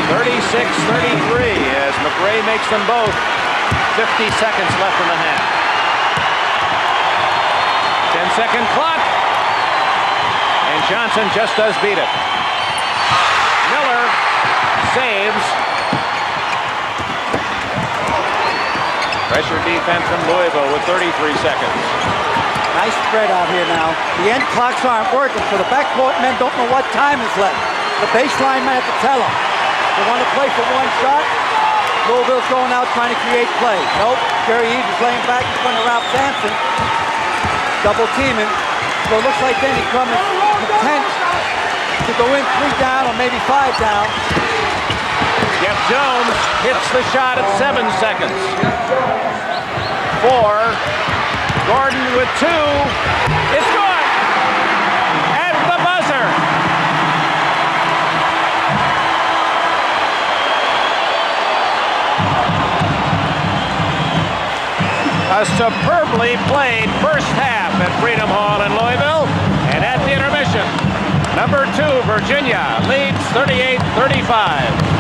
36-33 as McRae makes them both. 50 seconds left in the half. 10-second clock. And Johnson just does beat it. Miller saves. Pressure defense from Louisville with 33 seconds. Nice spread out here now. The end clocks aren't working, so the backcourt men don't know what time is left. The baseline man have to tell them. They want to play for 1 shot. Louisville's going out trying to create play. Nope. Jerry Eves is laying back in front of Ralph Sampson. Double teaming. So it looks like then he comes intent to go in 3 down or maybe 5 down. Jeff Jones hits the shot at 7 seconds. 4. Gordon with 2. It's good. At the buzzer. A superbly played first half at Freedom Hall in Louisville. And at the intermission, number 2, Virginia leads 38-35.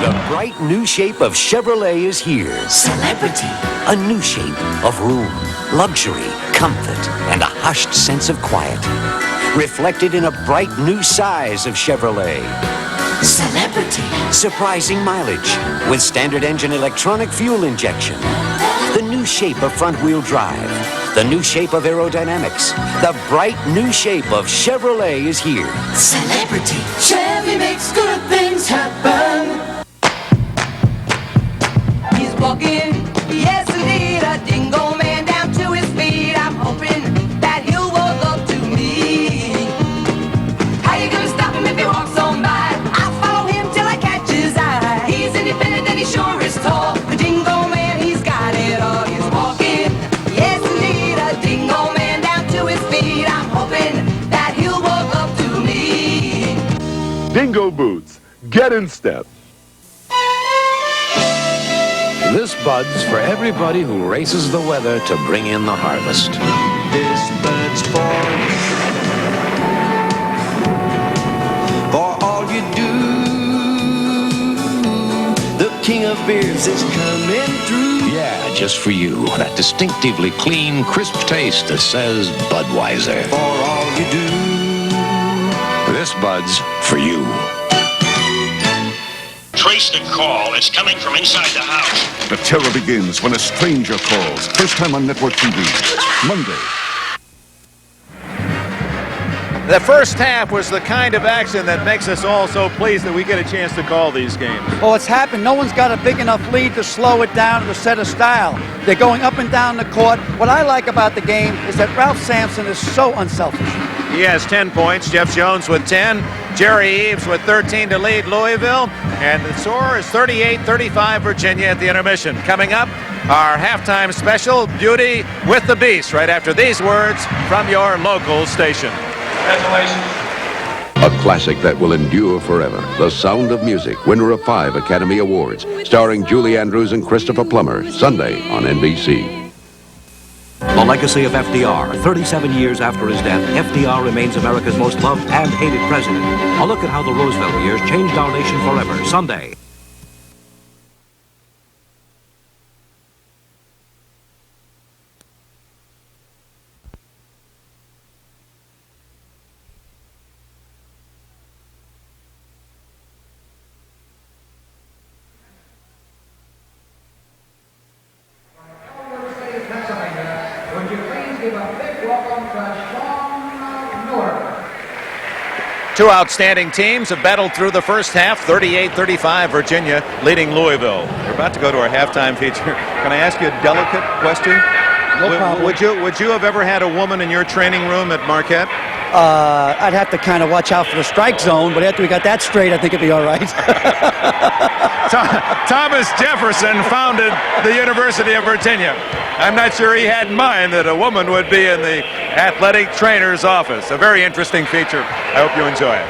The bright new shape of Chevrolet is here. Celebrity. A new shape of room, luxury, comfort, and a hushed sense of quiet. Reflected in a bright new size of Chevrolet. Celebrity. Surprising mileage with standard engine electronic fuel injection. The new shape of front-wheel drive. The new shape of aerodynamics. The bright new shape of Chevrolet is here. Celebrity. Chevy makes good things happen. He's walking, yes indeed, a dingo man down to his feet. I'm hoping that he'll walk up to me. How you gonna stop him if he walks on by? I'll follow him till I catch his eye. He's independent and he sure is tall. The dingo man, he's got it all. He's walking, yes indeed, a dingo man down to his feet. I'm hoping that he'll walk up to me. Dingo boots. Get in step. This Bud's for everybody who races the weather to bring in the harvest. This Bud's for all you do. The king of beers is coming through. Yeah, just for you. That distinctively clean, crisp taste that says Budweiser. For all you do. This Bud's for you. Trace the call. It's coming from inside the house. The terror begins when a stranger calls. First time on network TV. Monday. The first half was the kind of action that makes us all so pleased that we get a chance to call these games. Well, it's happened. No one's got a big enough lead to slow it down or to set a style. They're going up and down the court. What I like about the game is that Ralph Sampson is so unselfish. He has 10 points. Jeff Jones with 10. Jerry Eves with 13 to lead Louisville. And the score is 38-35 Virginia at the intermission. Coming up, our halftime special, Beauty with the Beast, right after these words from your local station. Congratulations. A classic that will endure forever. The Sound of Music, winner of 5 Academy Awards, starring Julie Andrews and Christopher Plummer, Sunday on NBC. The legacy of FDR. 37 years after his death, FDR remains America's most loved and hated president. A look at how the Roosevelt years changed our nation forever. Sunday. Two outstanding teams have battled through the first half. 38-35 Virginia leading Louisville. We're about to go to our halftime feature. Can I ask you a delicate question? No problem. Would you have ever had a woman in your training room at Marquette? I'd have to kind of watch out for the strike zone, but after we got that straight, I think it'd be all right. Thomas Jefferson founded the University of Virginia. I'm not sure he had in mind that a woman would be in the athletic trainer's office. A very interesting feature. I hope you enjoy it.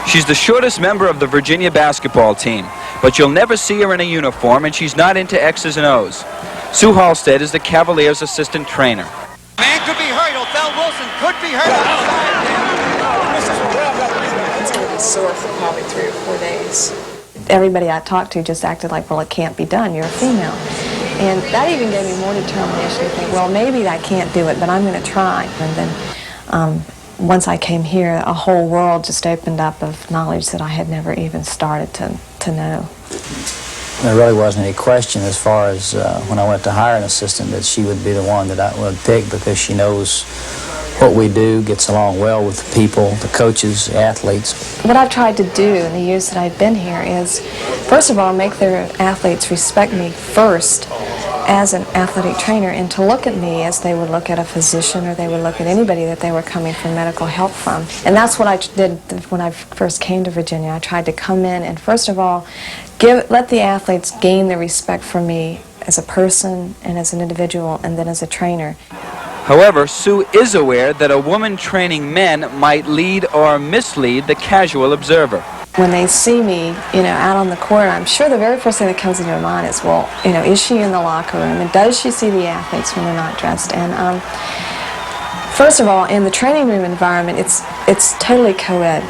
She's the shortest member of the Virginia basketball team, but you'll never see her in a uniform, and she's not into X's and O's. Sue Halstead is the Cavaliers' assistant trainer. Man could be hurt. Othell Wilson could be hurt. It's going to be sore for probably 3 or 4 days. Everybody I talked to just acted like, well, it can't be done. You're a female. And that even gave me more determination to think, well, maybe I can't do it, but I'm going to try. And then once I came here, a whole world just opened up of knowledge that I had never even started to know. There really wasn't any question as far as when I went to hire an assistant that she would be the one that I would pick, because she knows what we do, gets along well with the people, the coaches, the athletes. What I've tried to do in the years that I've been here is, first of all, make their athletes respect me first as an athletic trainer, and to look at me as they would look at a physician, or they would look at anybody that they were coming for medical help from. And that's what I did when I first came to Virginia. I tried to come in and, first of all, let the athletes gain the respect for me as a person and as an individual, and then as a trainer. However, Sue is aware that a woman training men might lead or mislead the casual observer. When they see me, out on the court, I'm sure the very first thing that comes into their mind is, well, is she in the locker room, and does she see the athletes when they're not dressed? And first of all, in the training room environment, it's totally co-ed.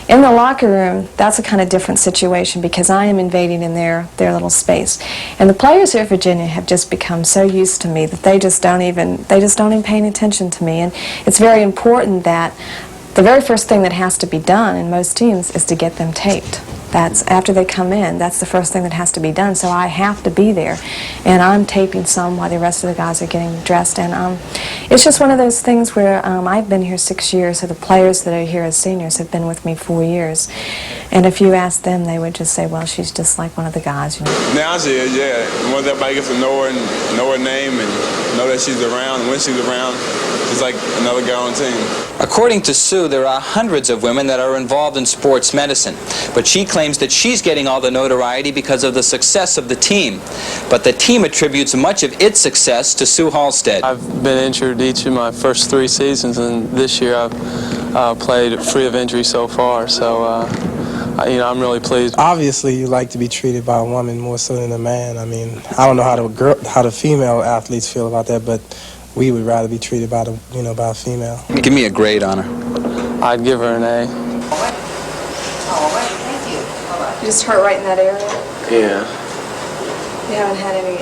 In the locker room, that's a kind of different situation, because I am invading in their little space. And the players here at Virginia have just become so used to me that they just don't even pay any attention to me. And it's very important that the very first thing that has to be done in most teams is to get them taped. That's after they come in, that's the first thing that has to be done. So I have to be there, and I'm taping some while the rest of the guys are getting dressed. And it's just one of those things where I've been here 6 years, so the players that are here as seniors have been with me 4 years. And if you ask them, they would just say, well, she's just like one of the guys. Now she is, yeah. Once everybody gets to know her and know her name and know that she's around, and when she's around, she's like another guy on the team. According to Sue, there are hundreds of women that are involved in sports medicine, but she claims that she's getting all the notoriety because of the success of the team. But the team attributes much of its success to Sue Halstead. I've been injured each of my first 3 seasons, and this year I've played free of injury so far. So I'm really pleased. Obviously, you like to be treated by a woman more so than a man. I mean, I don't know how the female athletes feel about that, but we would rather be treated by by a female. Give me a grade on her. I'd give her an A. You just hurt right in that area? Yeah. You haven't had any,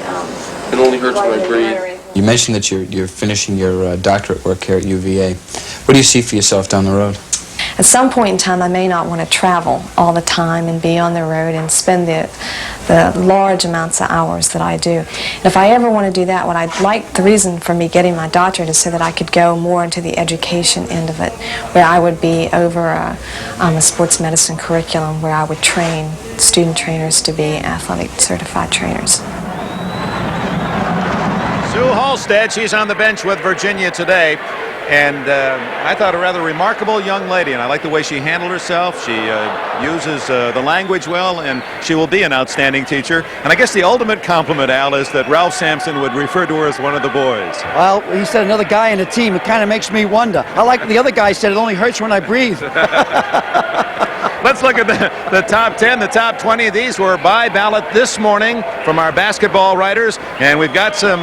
It only hurts when I breathe. You mentioned that you're finishing your doctorate work here at UVA. What do you see for yourself down the road? At some point in time, I may not want to travel all the time and be on the road and spend the large amounts of hours that I do. And if I ever want to do that, what I'd like, the reason for me getting my doctorate is so that I could go more into the education end of it, where I would be over a sports medicine curriculum where I would train student trainers to be athletic certified trainers. Sue Halstead, she's on the bench with Virginia today. And I thought a rather remarkable young lady, and I like the way she handled herself. She uses the language well, and she will be an outstanding teacher. And I guess the ultimate compliment, Al, is that Ralph Sampson would refer to her as one of the boys. Well, he said another guy in the team. It kind of makes me wonder. I like the other guy said it only hurts when I breathe. Let's look at the top 10, the top 20. These were by ballot this morning from our basketball writers. And we've got some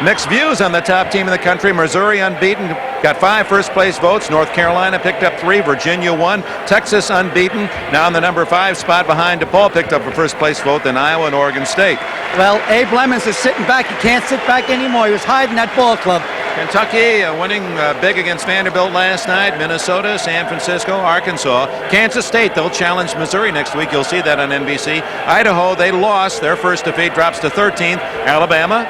mixed views on the top team in the country. Missouri unbeaten, got 5 first-place votes. North Carolina picked up 3. Virginia 1. Texas unbeaten, now in the number 5 spot behind DePaul, picked up a first-place vote. Then Iowa and Oregon State. Well, Abe Lemons is sitting back. He can't sit back anymore. He was hiding that ball club. Kentucky winning big against Vanderbilt last night. Minnesota, San Francisco, Arkansas. Kansas State, they'll challenge Missouri next week. You'll see that on NBC. Idaho, they lost. Their first defeat drops to 13th. Alabama.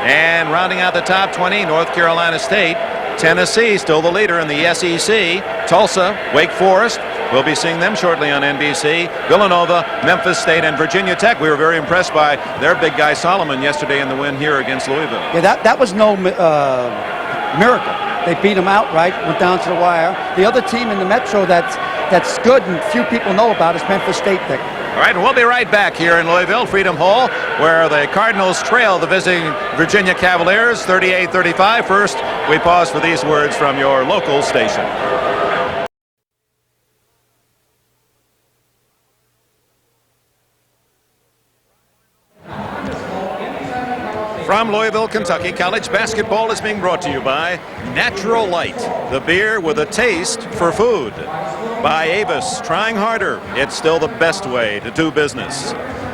And rounding out the top 20, North Carolina State. Tennessee, still the leader in the SEC. Tulsa, Wake Forest. We'll be seeing them shortly on NBC. Villanova, Memphis State, and Virginia Tech. We were very impressed by their big guy Solomon yesterday in the win here against Louisville. Yeah, that was no miracle. They beat them outright, went down to the wire. The other team in the Metro that's good and few people know about is Memphis State. All right, we'll be right back here in Louisville, Freedom Hall, where the Cardinals trail the visiting Virginia Cavaliers 38-35. First, we pause for these words from your local station. From Louisville, Kentucky, college basketball is being brought to you by Natural Light, the beer with a taste for food. By Avis, trying harder, it's still the best way to do business.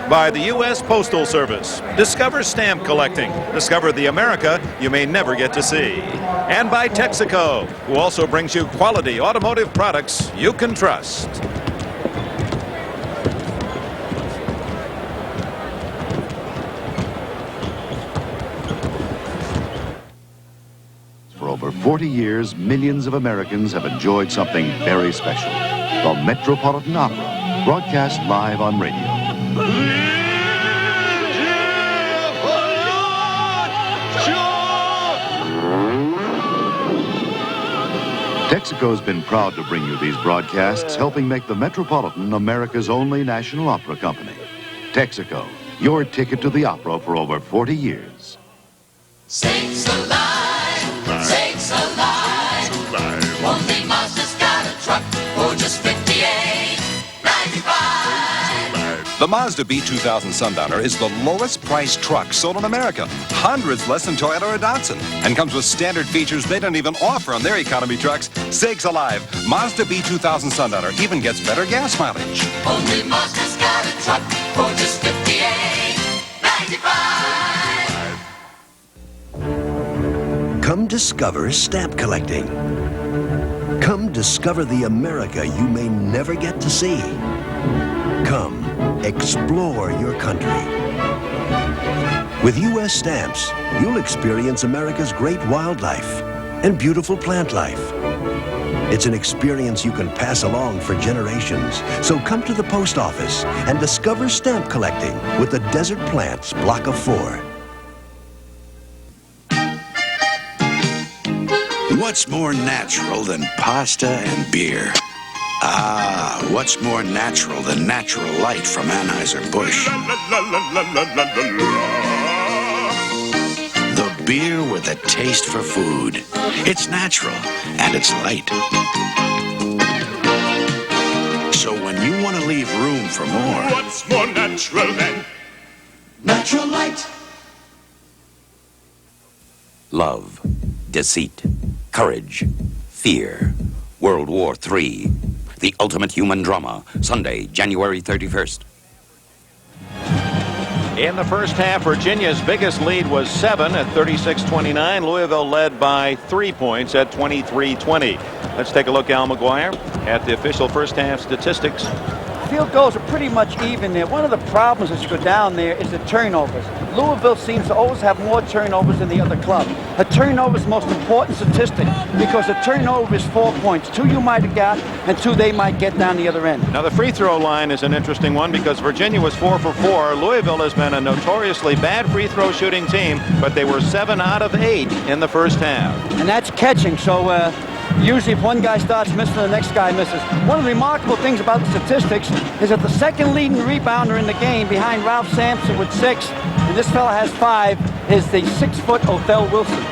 By the U.S. Postal Service, discover stamp collecting. Discover the America you may never get to see. And by Texaco, who also brings you quality automotive products you can trust. For over 40 years, millions of Americans have enjoyed something very special. The Metropolitan Opera, broadcast live on radio. Texaco's been proud to bring you these broadcasts, helping make the Metropolitan America's only national opera company. Texaco, your ticket to the opera for over 40 years. Sakes alive, sakes alive. Only Mazda's got a truck for just $58.95. The Mazda B2000 Sundowner is the lowest priced truck sold in America. Hundreds less than Toyota or Datsun. And comes with standard features they don't even offer on their economy trucks. Sakes alive, Mazda B2000 Sundowner even gets better gas mileage. Only Mazda's got a truck for just $58.95. Come discover stamp collecting. Come discover the America you may never get to see. Come explore your country. With U.S. stamps, you'll experience America's great wildlife and beautiful plant life. It's an experience you can pass along for generations. So come to the post office and discover stamp collecting with the Desert Plants Block of 4. What's more natural than pasta and beer? Ah, what's more natural than Natural Light from Anheuser-Busch? The beer with a taste for food. It's natural and it's light. So when you want to leave room for more, What's more natural than natural light? Love, deceit, courage, fear. World War III. The ultimate human drama. Sunday, January 31st. In the first half, Virginia's biggest lead was 7 at 36-29. Louisville led by 3 points at 23-20. Let's take a look, Al McGuire, at the official first half statistics. Field goals are pretty much even there. One of the problems as you go down there is the turnovers. Louisville seems to always have more turnovers than the other club. A turnover is the most important statistic because a turnover is 4 points. 2 you might have got and 2 they might get down the other end. Now the free throw line is an interesting one because Virginia was 4 for 4. Louisville has been a notoriously bad free throw shooting team, but they were 7 out of 8 in the first half. And that's catching, so usually if one guy starts missing, the next guy misses. One of the remarkable things about the statistics is that the second leading rebounder in the game behind Ralph Sampson with 6, and this fella has 5, is the 6-foot Othell Wilson.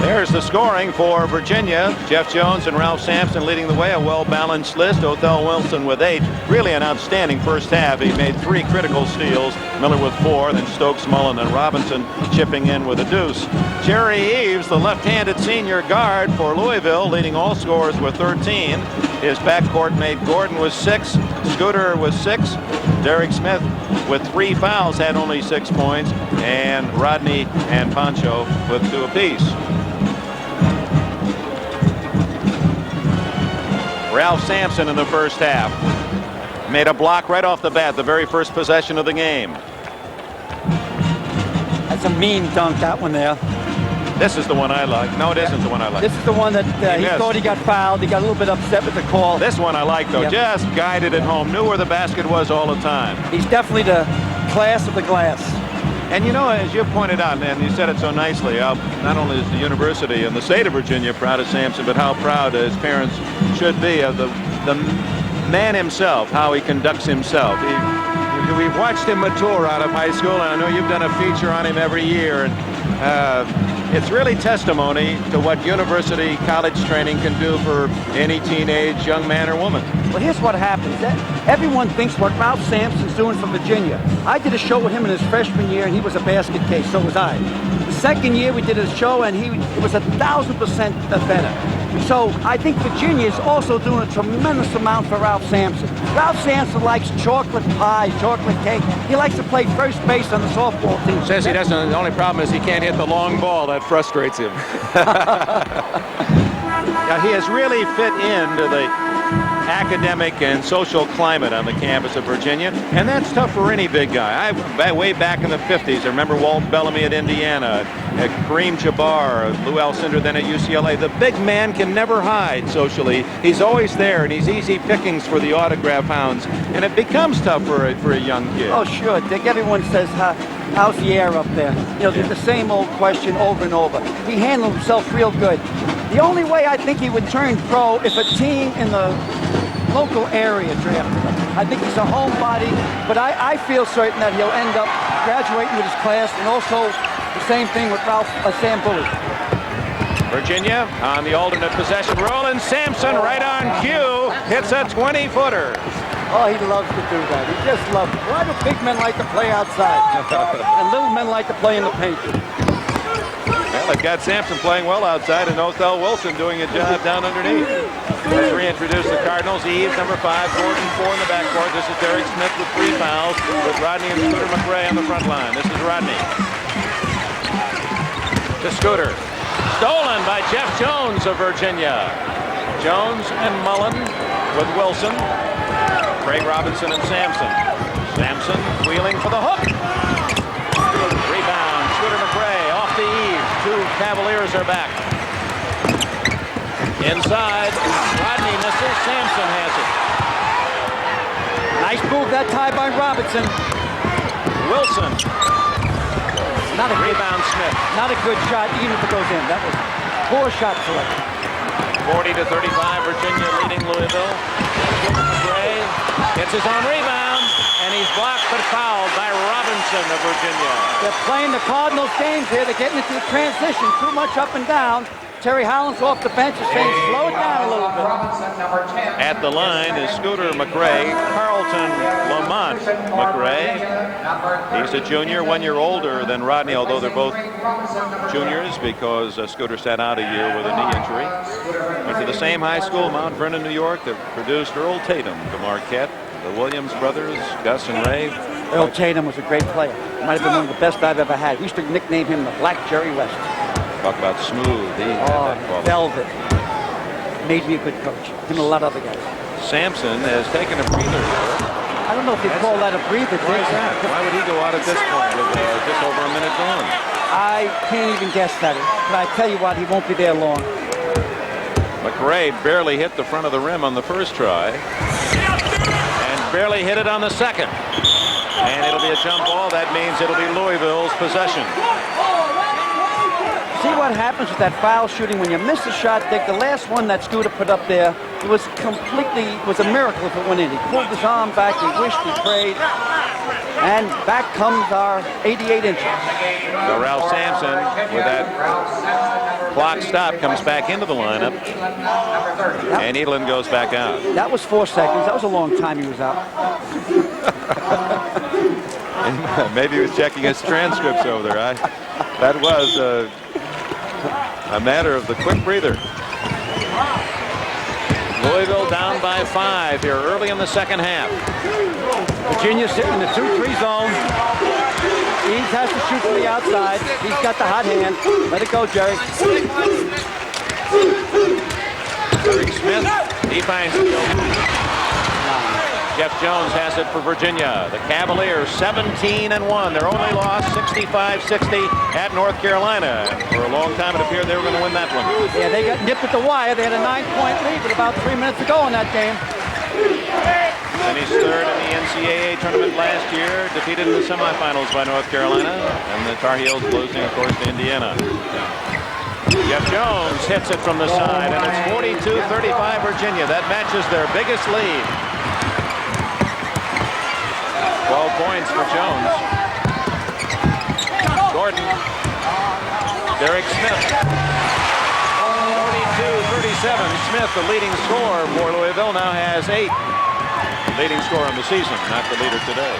There's the scoring for Virginia. Jeff Jones and Ralph Sampson leading the way. A well-balanced list. Othell Wilson with 8. Really an outstanding first half. He made 3 critical steals. Miller with 4. Then Stokes, Mullen, and Robinson chipping in with a deuce. Jerry Eves, the left-handed senior guard for Louisville, leading all scorers with 13. His backcourt mate Gordon was 6. Scooter was 6. Derek Smith with 3 fouls had only 6 points. And Rodney and Pancho with 2 apiece. Ralph Sampson in the first half made a block right off the bat, the very first possession of the game. That's a mean dunk, that one there. This is the one I like. No, it isn't the one I like. This is the one that he thought he got fouled. He got a little bit upset with the call. This one I like, though. Yep. Just guided it home. Knew where the basket was all the time. He's definitely the class of the glass. And you know, as you pointed out, and you said it so nicely, not only is the university and the state of Virginia proud of Sampson, but how proud his parents should be of the man himself, how he conducts himself. We've watched him mature out of high school, and I know you've done a feature on him every year. And it's really testimony to what university college training can do for any teenage young man or woman. Well, here's what happens. Everyone thinks what Ralph Sampson's doing for Virginia. I did a show with him in his freshman year, and he was a basket case. So was I. The second year we did a show, and it was 1,000% better. So I think Virginia is also doing a tremendous amount for Ralph Sampson. Ralph Sampson likes chocolate pie, chocolate cake. He likes to play first base on the softball team. Says he doesn't. The only problem is he can't hit the long ball. That frustrates him. Now, he has really fit into the academic and social climate on the campus of Virginia, and that's tough for any big guy. Way back in the 50s, I remember Walt Bellamy at Indiana, Kareem Jabbar, Lou Alcindor then at UCLA. The big man can never hide socially. He's always there, and he's easy pickings for the autograph hounds, and it becomes tough for a young kid. Oh, sure. Dick, everyone says, how's the air up there? You know, the same old question over and over. He handled himself real good. The only way I think he would turn pro if a team in the local area drafted him. I think he's a homebody, but I feel certain that he'll end up graduating with his class, and also the same thing with Ralph Sampson. Virginia on the alternate possession roll, and Sampson right on cue hits a 20-footer. Oh, he loves to do that. He just loves it. Why do big men like to play outside? And little men like to play in the paint? Well, they've got Sampson playing well outside and Othell Wilson doing a job down underneath. Let's reintroduce the Cardinals. Eves, number 5, Gordon, 4 in the backcourt. This is Derek Smith with 3 fouls, with Rodney and Scooter McRae on the front line. This is Rodney. To Scooter. Stolen by Jeff Jones of Virginia. Jones and Mullen with Wilson. Craig Robinson and Sampson. Sampson wheeling for the hook. Rebound, Scooter McRae off the Eves. 2 Cavaliers are back. Inside, Rodney misses, Sampson has it. Nice move that time by Robinson. Wilson. Not a rebound, Smith. Not a good shot, even if it goes in. That was poor shot selection. 40-35, Virginia leading Louisville. Gray gets his own rebound, and he's blocked but fouled by Robinson of Virginia. They're playing the Cardinals games here. They're getting into the transition too much up and down. Terry Holland's off the bench is saying slow it down a little bit. At the line is Scooter McRae, Carlton Lamont McRae. He's a junior, 1 year older than Rodney, although they're both juniors because Scooter sat out a year with a knee injury. Went to the same high school, Mount Vernon, New York, that produced Earl Tatum to Marquette. The Williams brothers, Gus and Ray. Earl Tatum was a great player. Might have been one of the best I've ever had. We used to nickname him the Black Jerry West. Talk about smooth. He had that quality. Velvet. Made me a good coach. Him and a lot of other guys. Sampson has taken a breather. I don't know if you call that a breather. Why is that? Why would he go out at this point with just over a minute gone? I can't even guess that. But I tell you what, he won't be there long. McRae barely hit the front of the rim on the first try. And barely hit it on the second. And it'll be a jump ball. That means it'll be Louisville's possession. See what happens with that foul shooting when you miss a shot, Dick. The last one that Scooter put up there, it was a miracle if it went in. He pulled his arm back, he wished, he prayed, and back comes our 88 inches. So Ralph Sampson, with that clock stop, comes back into the lineup, and Edelin goes back out. That was 4 seconds. That was a long time he was out. Maybe he was checking his transcripts over there. That was a matter of the quick breather. Louisville down by 5 here early in the second half. Virginia sitting in the 2-3 zone. Eaves has to shoot from the outside. He's got the hot hand. Let it go, Jerry. Jerry Smith, he finds it. Jeff Jones has it for Virginia. The Cavaliers 17-1. Their only loss 65-60 at North Carolina. For a long time it appeared they were going to win that one. Yeah, they got nipped at the wire. They had a 9-point lead with about 3 minutes to go in that game. Finished third in the NCAA tournament last year. Defeated in the semifinals by North Carolina. And the Tar Heels losing, of course, to Indiana. Jeff Jones hits it from the side, and it's 42-35 Virginia. That matches their biggest lead. 12 points for Jones. Gordon. Derek Smith. 42-37. Smith, the leading scorer for Louisville, now has 8. Leading scorer in the season, not the leader today.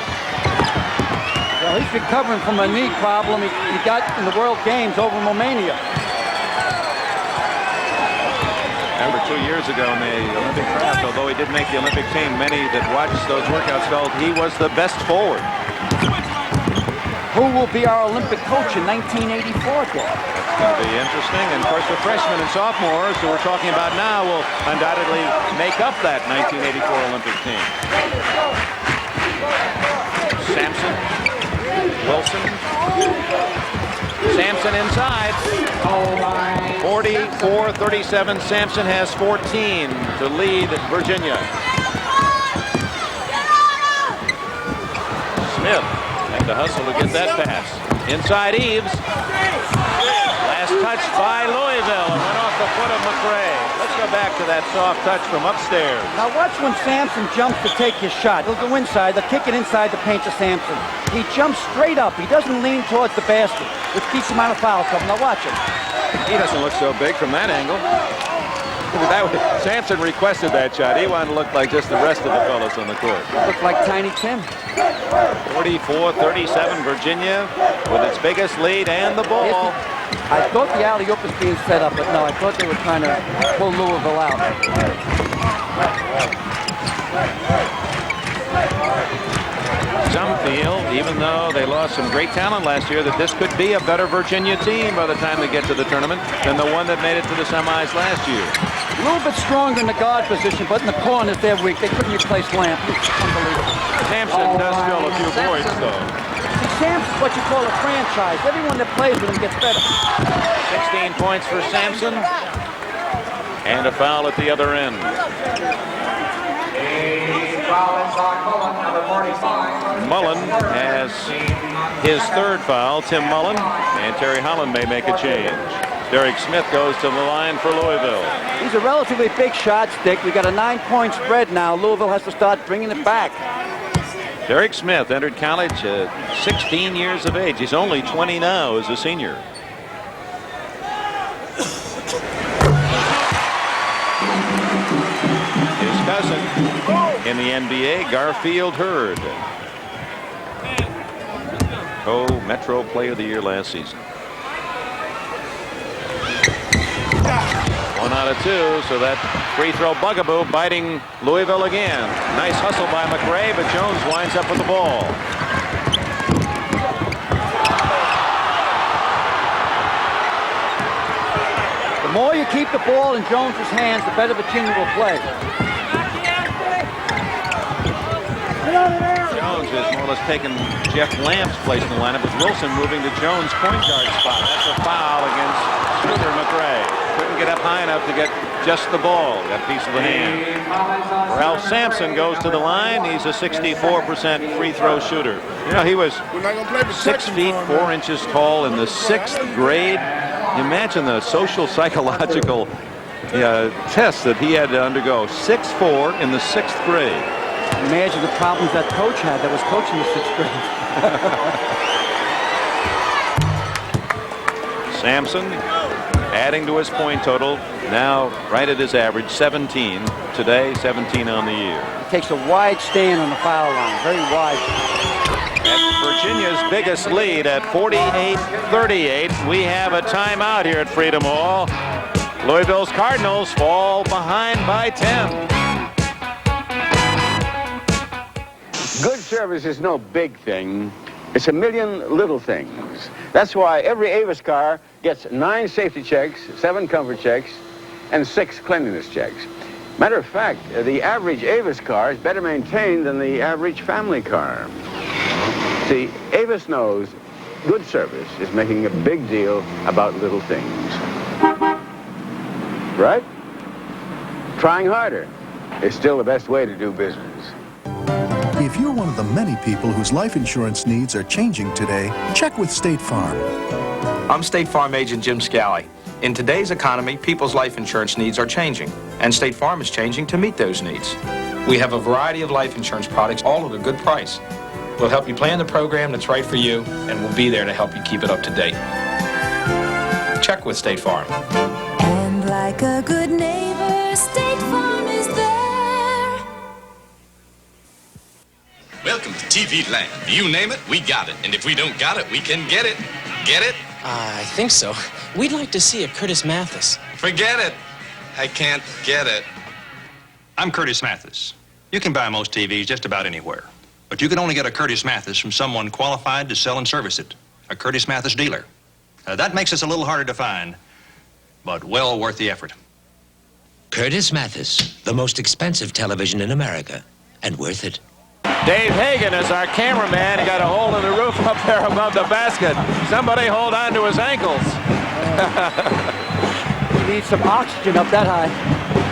Well, he's recovering from a knee problem he got in the World Games over in Romania. Remember 2 years ago in the Olympic draft, although he did make the Olympic team, many that watched those workouts felt he was the best forward. Who will be our Olympic coach in 1984, Dick? It's going to be interesting. And, of course, the freshmen and sophomores who we're talking about now will undoubtedly make up that 1984 Olympic team. Sampson. Wilson. Sampson inside. 44-37. Sampson has 14 to lead Virginia. Smith had to hustle to get that pass. Inside Eaves. Last touch by Louisville. It went off the foot of McRae. Let's go back to that soft touch from upstairs. Now watch when Sampson jumps to take his shot. He'll go inside. They'll kick it inside the paint to Sampson. He jumps straight up. He doesn't lean towards the basket, which keeps him out of foul trouble. Now watch him. He doesn't look so big from that angle. Sampson requested that shot. He wanted to look like just the rest of the fellas on the court. Looked like Tiny Tim. 44-37 Virginia with its biggest lead and the ball. I thought the alley-oop was being set up, but no, I thought they were trying to pull Louisville out. Some feel, even though they lost some great talent last year, that this could be a better Virginia team by the time they get to the tournament than the one that made it to the semis last year. A little bit stronger in the guard position, but in the corners they're weak. They couldn't replace Lamp. Unbelievable. Sampson does fill a few voids, though. Sampson's what you call a franchise. Everyone that plays with him gets better. 16 points for Sampson. And a foul at the other end. Mullen has his third foul, Tim Mullen, and Terry Holland may make a change. Derek Smith goes to the line for Louisville. These are relatively big shots, Dick. We got a 9-point spread now. Louisville has to start bringing it back. Derek Smith entered college at 16 years of age. He's only 20 now as a senior. in the NBA, Garfield Hurd. Co-Metro Player of the Year last season. 1 out of 2, so that free throw bugaboo biting Louisville again. Nice hustle by McRae, but Jones winds up with the ball. The more you keep the ball in Jones's hands, the better Virginia will play. Jones has more or less taken Jeff Lamp's place in the lineup, with Wilson moving to Jones' point guard spot. That's a foul against Scooter McRae. Couldn't get up high enough to get just the ball. Got a piece of the hand. Ralph Sampson goes to the line. He's a 64% free throw shooter. You know, he was 6 feet 4 inches tall in the 6th grade. Imagine the social psychological test that he had to undergo. 6'4" in the 6th grade. Imagine the problems that coach had that was coaching the 6th grade. Sampson adding to his point total, now right at his average, 17 today, 17 on the year. He takes a wide stand on the foul line, very wide. At Virginia's biggest lead at 48-38, we have a timeout here at Freedom Hall. Louisville's Cardinals fall behind by 10. Good service is no big thing. It's a million little things. That's why every Avis car gets 9 safety checks, 7 comfort checks, and 6 cleanliness checks. Matter of fact, the average Avis car is better maintained than the average family car. See, Avis knows good service is making a big deal about little things. Right? Trying harder is still the best way to do business. If you're one of the many people whose life insurance needs are changing today, check with State Farm. I'm State Farm Agent Jim Scally. In today's economy, people's life insurance needs are changing, and State Farm is changing to meet those needs. We have a variety of life insurance products, all at a good price. We'll help you plan the program that's right for you, and we'll be there to help you keep it up to date. Check with State Farm. And like a good neighbor, State Farm is there. Welcome to TV Land. You name it, we got it. And if we don't got it, we can get it. Get it? I think so. We'd like to see a Curtis Mathis. Forget it. I can't get it. I'm Curtis Mathis. You can buy most TVs just about anywhere. But you can only get a Curtis Mathis from someone qualified to sell and service it. A Curtis Mathis dealer. That makes us a little harder to find, but well worth the effort. Curtis Mathis, the most expensive television in America, and worth it. Dave Hagan is our cameraman. He got a hole in the roof up there above the basket. Somebody hold on to his ankles. We need some oxygen up that high.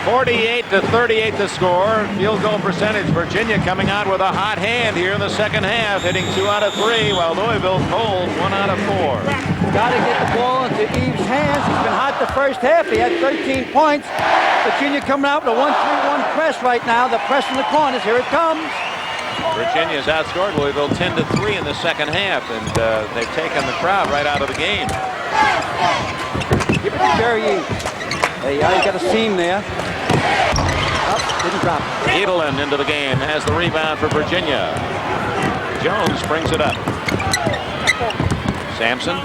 48-38 the score. Field goal percentage. Virginia coming out with a hot hand here in the second half, hitting 2 out of 3, while Louisville cold 1 out of 4. Got to get the ball into Eves' hands. He's been hot the first half. He had 13 points. Virginia coming out with a 1-3-1 press right now. The press in the corners. Here it comes. Virginia's outscored Louisville 10-3 in the second half, and they've taken the crowd right out of the game. Give it to Jerry Eves. There you got a seam there. Oh, didn't drop it. Edelin into the game, has the rebound for Virginia. Jones brings it up. Sampson.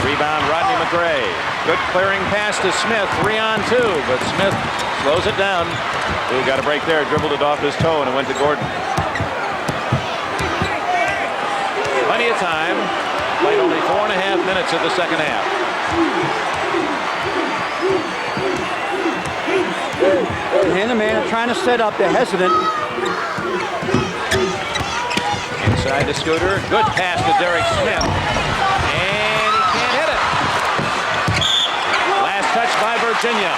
Rebound, Rodney McRae. Good clearing pass to Smith, 3-on-2, but Smith slows it down. Who got a break there, dribbled it off his toe, and it went to Gordon. Plenty of time. Played only 4.5 minutes of the second half. And the man are trying to set up. They're hesitant. Inside to Scooter. Good pass to Derek Smith. And he can't hit it. Last touch by Virginia.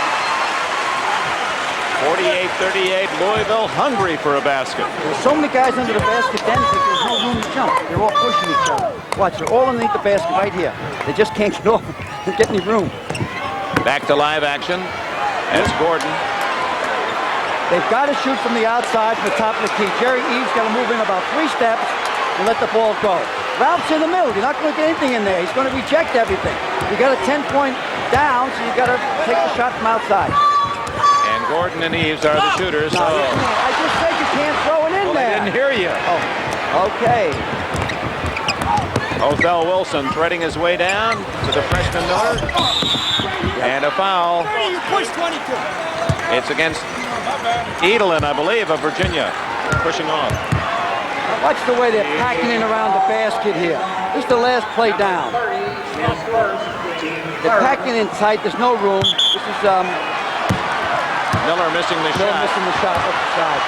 48-38. Louisville hungry for a basket. There's so many guys under the basket then that there's no room to jump. They're all pushing each other. Watch, they're all underneath the basket right here. They just can't get off and get any room. Back to live action. That's Gordon. They've got to shoot from the outside from the top of the key. Jerry Eves got to move in about 3 steps and let the ball go. Ralph's in the middle. You're not going to get anything in there. He's going to reject everything. You got a 10-point down, so you got to take the shot from outside. And Gordon and Eves are the shooters. No, I just said you can't throw it in there. I didn't hear you. Oh, okay. Othell Wilson threading his way down to the freshman Miller. And a foul. It's against Edelin, I believe, of Virginia. Pushing off. Watch the way they're packing in around the basket here. This is the last play down. They're packing in tight. There's no room. This is Miller missing the shot. Missing the shot off the side.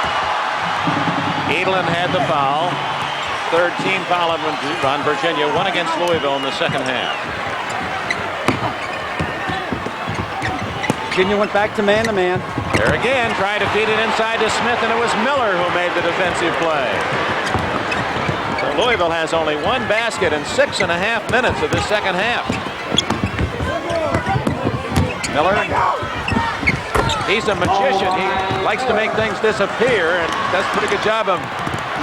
Edelin had the foul. Third team foul on Virginia. One against Louisville in the second half. Virginia went back to man-to-man. There again, trying to feed it inside to Smith, and it was Miller who made the defensive play. So Louisville has only one basket in 6.5 minutes of this second half. Miller, he's a magician. He likes to make things disappear and does a pretty good job of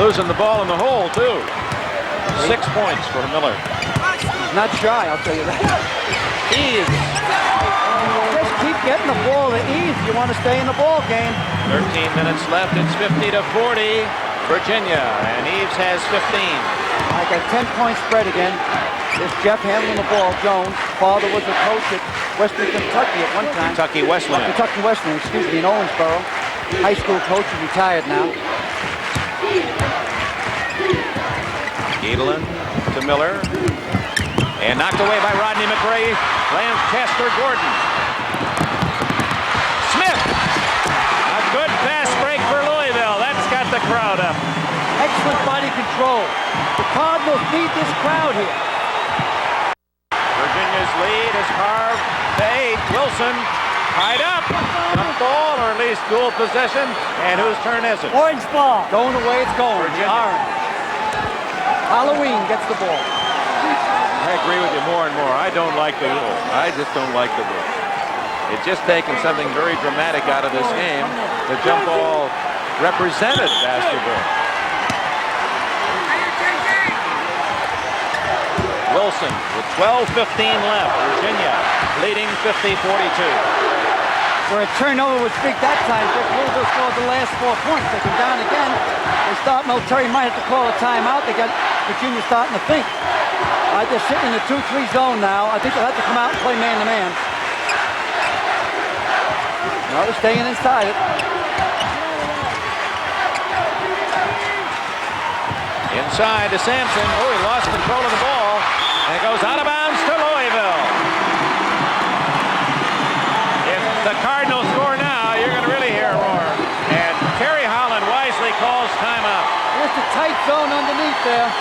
losing the ball in the hole, too. 6 points for Miller. He's not shy, I'll tell you that. Eves. Just keep getting the ball to Eves. You want to stay in the ball game. 13 minutes left. It's 50-40. Virginia, and Eves has 15. I got a 10-point spread again. There's Jeff handling the ball. Jones, father was a coach at Western Kentucky at one time. Kentucky Wesleyan, excuse me, in Owensboro. High school coach, is retired now. Edelin to Miller. And knocked away by Rodney McRae. Lands Chester Gordon. Smith. A good fast break for Louisville. That's got the crowd up. Excellent body control. The Cardinals need this crowd here. Virginia's lead is carved to 8. Wilson tied up. Jump ball, or at least dual possession. And whose turn is it? Orange ball. Going the way it's going. Orange. Halloween gets the ball. I agree with you more and more. I don't like the rule. I just don't like the rule. It's just taken something very dramatic out of this game. The jump ball represented basketball. Wilson with 12:15 left. Virginia leading 50-42. For a turnover was big that time. Louisville scored the last 4 points. They come down again. They start. Terry might have to call a timeout. They got Virginia starting to think. They're sitting in the 2-3 zone now. I think they'll have to come out and play man-to-man. No, they're staying inside it. Inside to Sampson. Oh, he lost control of the ball. And it goes out of bounds to Louisville. If the Cardinals score now, you're going to really hear a roar. And Terry Holland wisely calls timeout. There's the tight zone underneath there.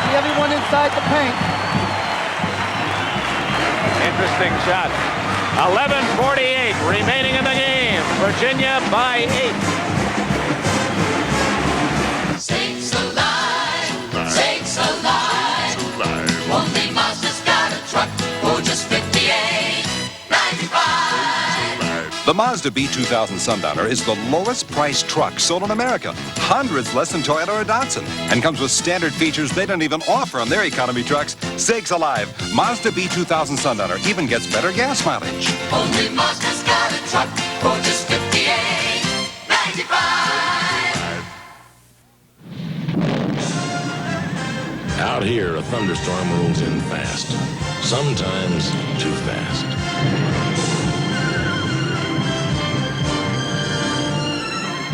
See everyone inside the paint. Interesting shot. 11:48 remaining in the game. Virginia by 8. Sakes alive, sakes alive. Only Mazda's got a truck for just $58.95. The Mazda B2000 Sundowner is the lowest priced truck sold in America. Hundreds less than Toyota or Datsun. And comes with standard features they don't even offer on their economy trucks. Sakes alive. Mazda B2000 Sundowner even gets better gas mileage. Only Mazda's got a truck for just $58.95. Out here, a thunderstorm rolls in fast. Sometimes too fast.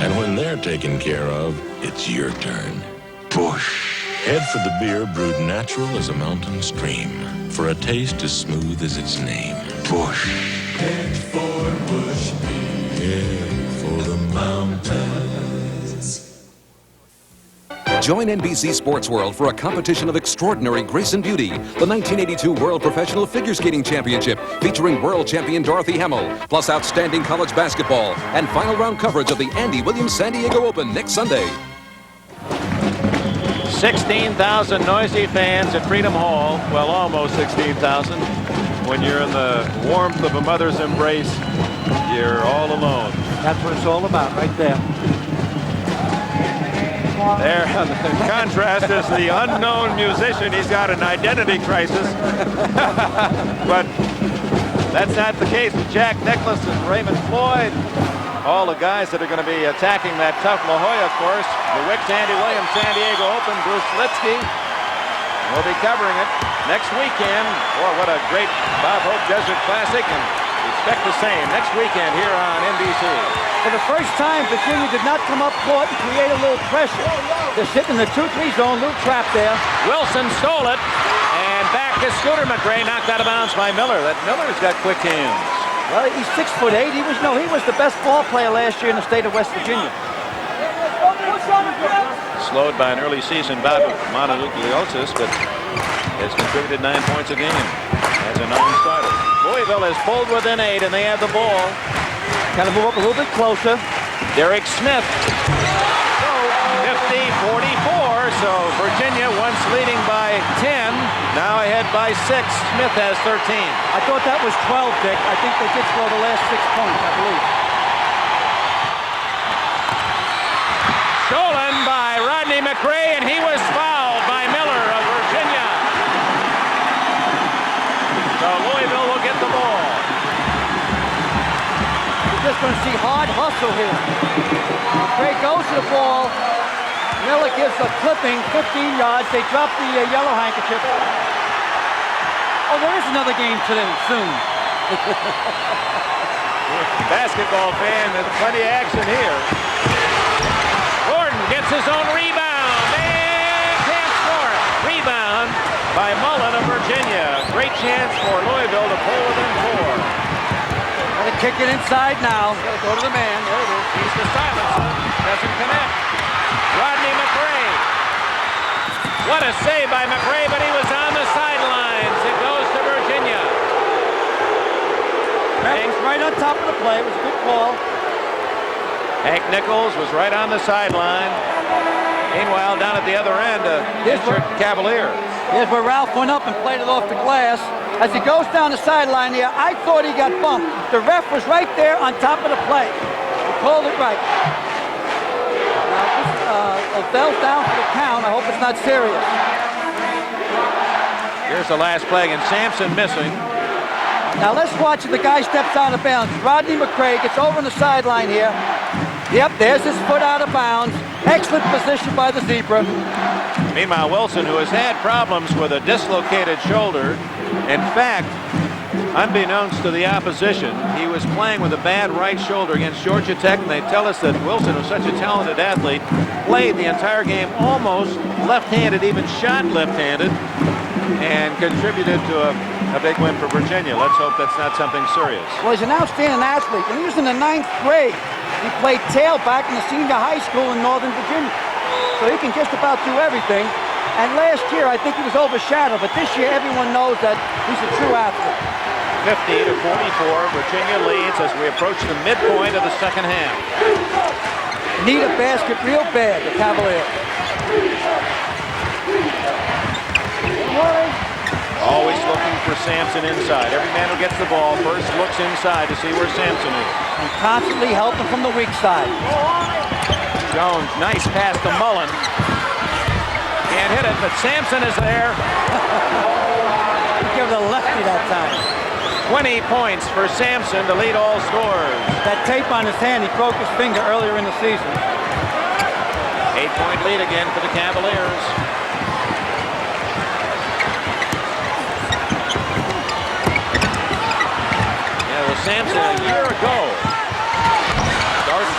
And when they're taken care of, it's your turn. Bush. Head for the beer brewed natural as a mountain stream. For a taste as smooth as its name. Bush. Head for Bush beer. Head for the mountains. Join NBC Sports World for a competition of extraordinary grace and beauty. The 1982 World Professional Figure Skating Championship, featuring world champion Dorothy Hamill, plus outstanding college basketball, and final round coverage of the Andy Williams San Diego Open next Sunday. 16,000 noisy fans at Freedom Hall. Well, almost 16,000. When you're in the warmth of a mother's embrace, you're all alone. That's what it's all about right there. There, in contrast, is the unknown musician. He's got an identity crisis. But That's not the case with Jack Nicklaus and Raymond Floyd. All the guys that are going to be attacking that tough La Jolla course. The Wicks Andy Williams San Diego Open. Bruce Litsky will be covering it next weekend. Boy, what a great Bob Hope Desert Classic. And we expect the same next weekend here on NBC. For the first time, Virginia did not come up court and create a little pressure. They're sitting in the 2-3 zone, little trap there. Wilson stole it, and back to Scooter McRae, knocked out of bounds by Miller. That Miller's got quick hands. Well, he's 6'8". He was the best ball player last year in the state of West Virginia. Slowed by an early season bout with mononucleosis, but has contributed 9 points a game as a non-starter. Louisville has pulled within 8, and they have the ball. Got to move up a little bit closer. Derek Smith. 50-44, so Virginia once leading by 10, now ahead by 6. Smith has 13. I thought that was 12, Dick. I think they did score the last 6 points, I believe. Stolen by Rodney McRae, and he was fouled by Miller of Virginia. So Louisville will get the ball. We're just going to see hard hustle here. McRae goes to the ball. Miller gives a clipping, 15 yards. They drop the yellow handkerchief. Oh, there is another game today, soon. Basketball fan, there's plenty of action here. Gordon gets his own rebound and can't score it. Rebound by Mullen of Virginia. Great chance for Louisville to pull within 4. Got to kick it inside now. Got to go to the man. There it is. He's to Simonson. Doesn't connect. Rodney McRae. What a save by McRae, but he was on the sidelines. It goes to Virginia. That was right on top of the play. It was a good call. Hank Nichols was right on the sideline. Meanwhile, down at the other end, injured Cavalier. Here's where Ralph went up and played it off the glass. As he goes down the sideline here, I thought he got bumped. The ref was right there on top of the play. He called it right. Bell's down for the count. I hope it's not serious. Here's the last play, and Sampson missing. Now let's watch if the guy steps out of bounds. Rodney McRae gets over on the sideline here. Yep, there's his foot out of bounds. Excellent position by the zebra. Meanwhile, Wilson, who has had problems with a dislocated shoulder, in fact, unbeknownst to the opposition, he was playing with a bad right shoulder against Georgia Tech, and they tell us that Wilson, who's such a talented athlete, played the entire game almost left-handed, even shot left-handed, and contributed to a big win for Virginia. Let's hope that's not something serious. Well, he's an outstanding athlete. When he was in the 9th grade, he played tailback in the senior high school in Northern Virginia. So he can just about do everything. And last year, I think he was overshadowed, but this year, everyone knows that he's a true athlete. 50-44, Virginia leads as we approach the midpoint of the second half. Need a basket real bad, the Cavaliers. Always looking for Sampson inside. Every man who gets the ball first looks inside to see where Sampson is. And constantly helping from the weak side. Jones, nice pass to Mullen. Can't hit it, but Sampson is there. Give it a lefty that time. 20 points for Sampson to lead all scorers. That tape on his hand, he broke his finger earlier in the season. 8-point lead again for the Cavaliers. Yeah, well, Sampson a year ago.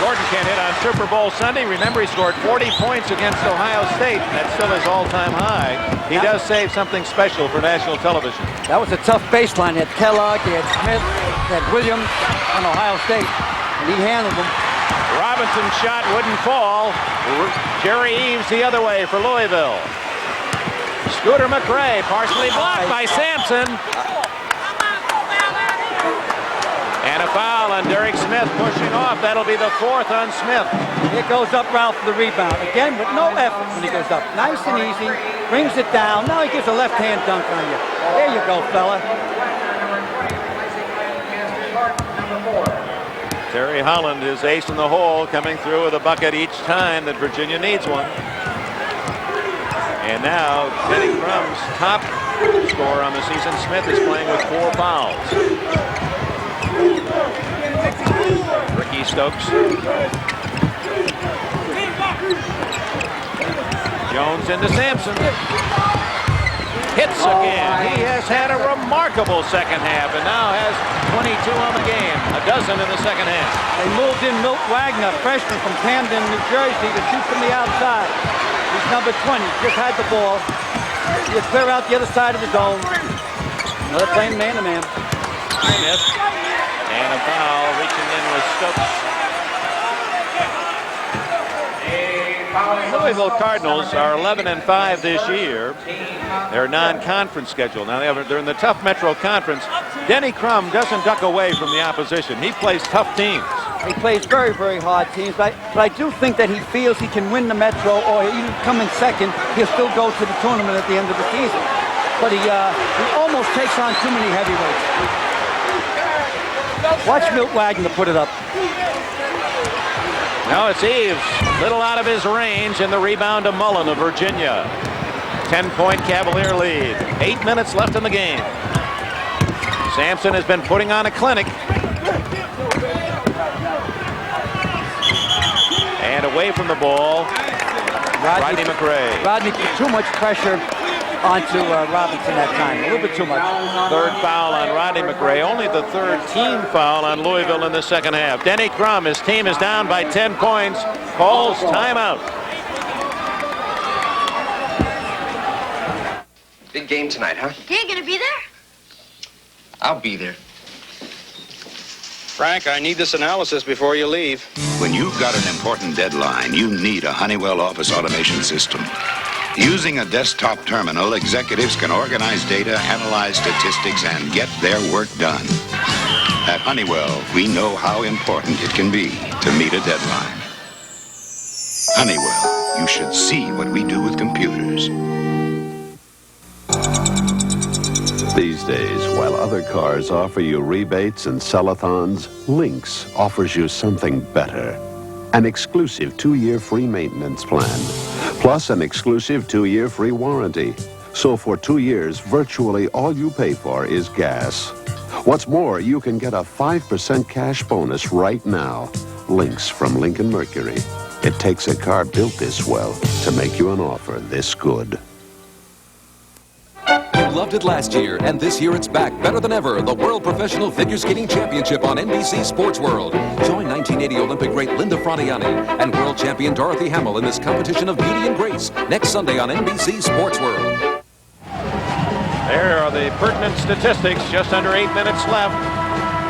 Gordon can't hit on Super Bowl Sunday. Remember, he scored 40 points against Ohio State. That's still his all-time high. He does save something special for national television. That was a tough baseline. He had Kellogg, he had Smith, he had Williams on Ohio State, and he handled them. Robinson's shot wouldn't fall. Jerry Eves the other way for Louisville. Scooter McRae partially blocked by Sampson. And a foul on Derek Smith pushing off. That'll be the 4th on Smith. Here goes up Ralph for the rebound. Again, with no effort when he goes up. Nice and easy. Brings it down. Now he gives a left-hand dunk on you. There you go, fella. Terry Holland is ace in the hole, coming through with a bucket each time that Virginia needs one. And now Denny Crum's top scorer on the season, Smith, is playing with 4 fouls. Ricky Stokes. Jones into Sampson. Hits again. He has had a remarkable second half and now has 22 on the game. A dozen in the second half. They moved in Milt Wagner, freshman from Camden, New Jersey, to shoot from the outside. He's number 20. Just had the ball. He'll clear out the other side of the zone. Now they're playing man-to-man. Smith. And a foul reaching in with Stokes. The Louisville Cardinals are 11-5 this year. Their non-conference schedule. Now they're in the tough Metro Conference. Denny Crum doesn't duck away from the opposition. He plays tough teams. He plays very, very hard teams, but I do think that he feels he can win the Metro, or even come in second. He'll still go to the tournament at the end of the season. But he almost takes on too many heavyweights. Watch Milt Wagner put it up. Now it's Eves, little out of his range, and the rebound to Mullen of Virginia. 10-point Cavalier lead. 8 minutes left in the game. Sampson has been putting on a clinic. And away from the ball, Rodney McGuire. Rodney put too much pressure onto Robinson that time. A little bit too much. Third foul on Rodney McGuire. Only the third team foul on Louisville in the second half. Denny Crum, his team is down by 10 points. Calls timeout. Big game tonight, huh? You're gonna be there? I'll be there. Frank, I need this analysis before you leave. When you've got an important deadline, you need a Honeywell office automation system. Using a desktop terminal, executives can organize data, analyze statistics, and get their work done. At Honeywell, we know how important it can be to meet a deadline. Honeywell, you should see what we do with computers. These days, while other cars offer you rebates and sell-a-thons, Lynx offers you something better. An exclusive 2-year free maintenance plan, plus an exclusive 2-year free warranty. So for 2 years, virtually all you pay for is gas. What's more, you can get a 5% cash bonus right now. Lynx from Lincoln Mercury. It takes a car built this well to make you an offer this good. You loved it last year, and this year it's back better than ever. The World Professional Figure Skating Championship on NBC Sports World. Join 1980 Olympic great Linda Frattiani and world champion Dorothy Hamill in this competition of beauty and grace next Sunday on NBC Sports World. There are the pertinent statistics. Just under 8 minutes left.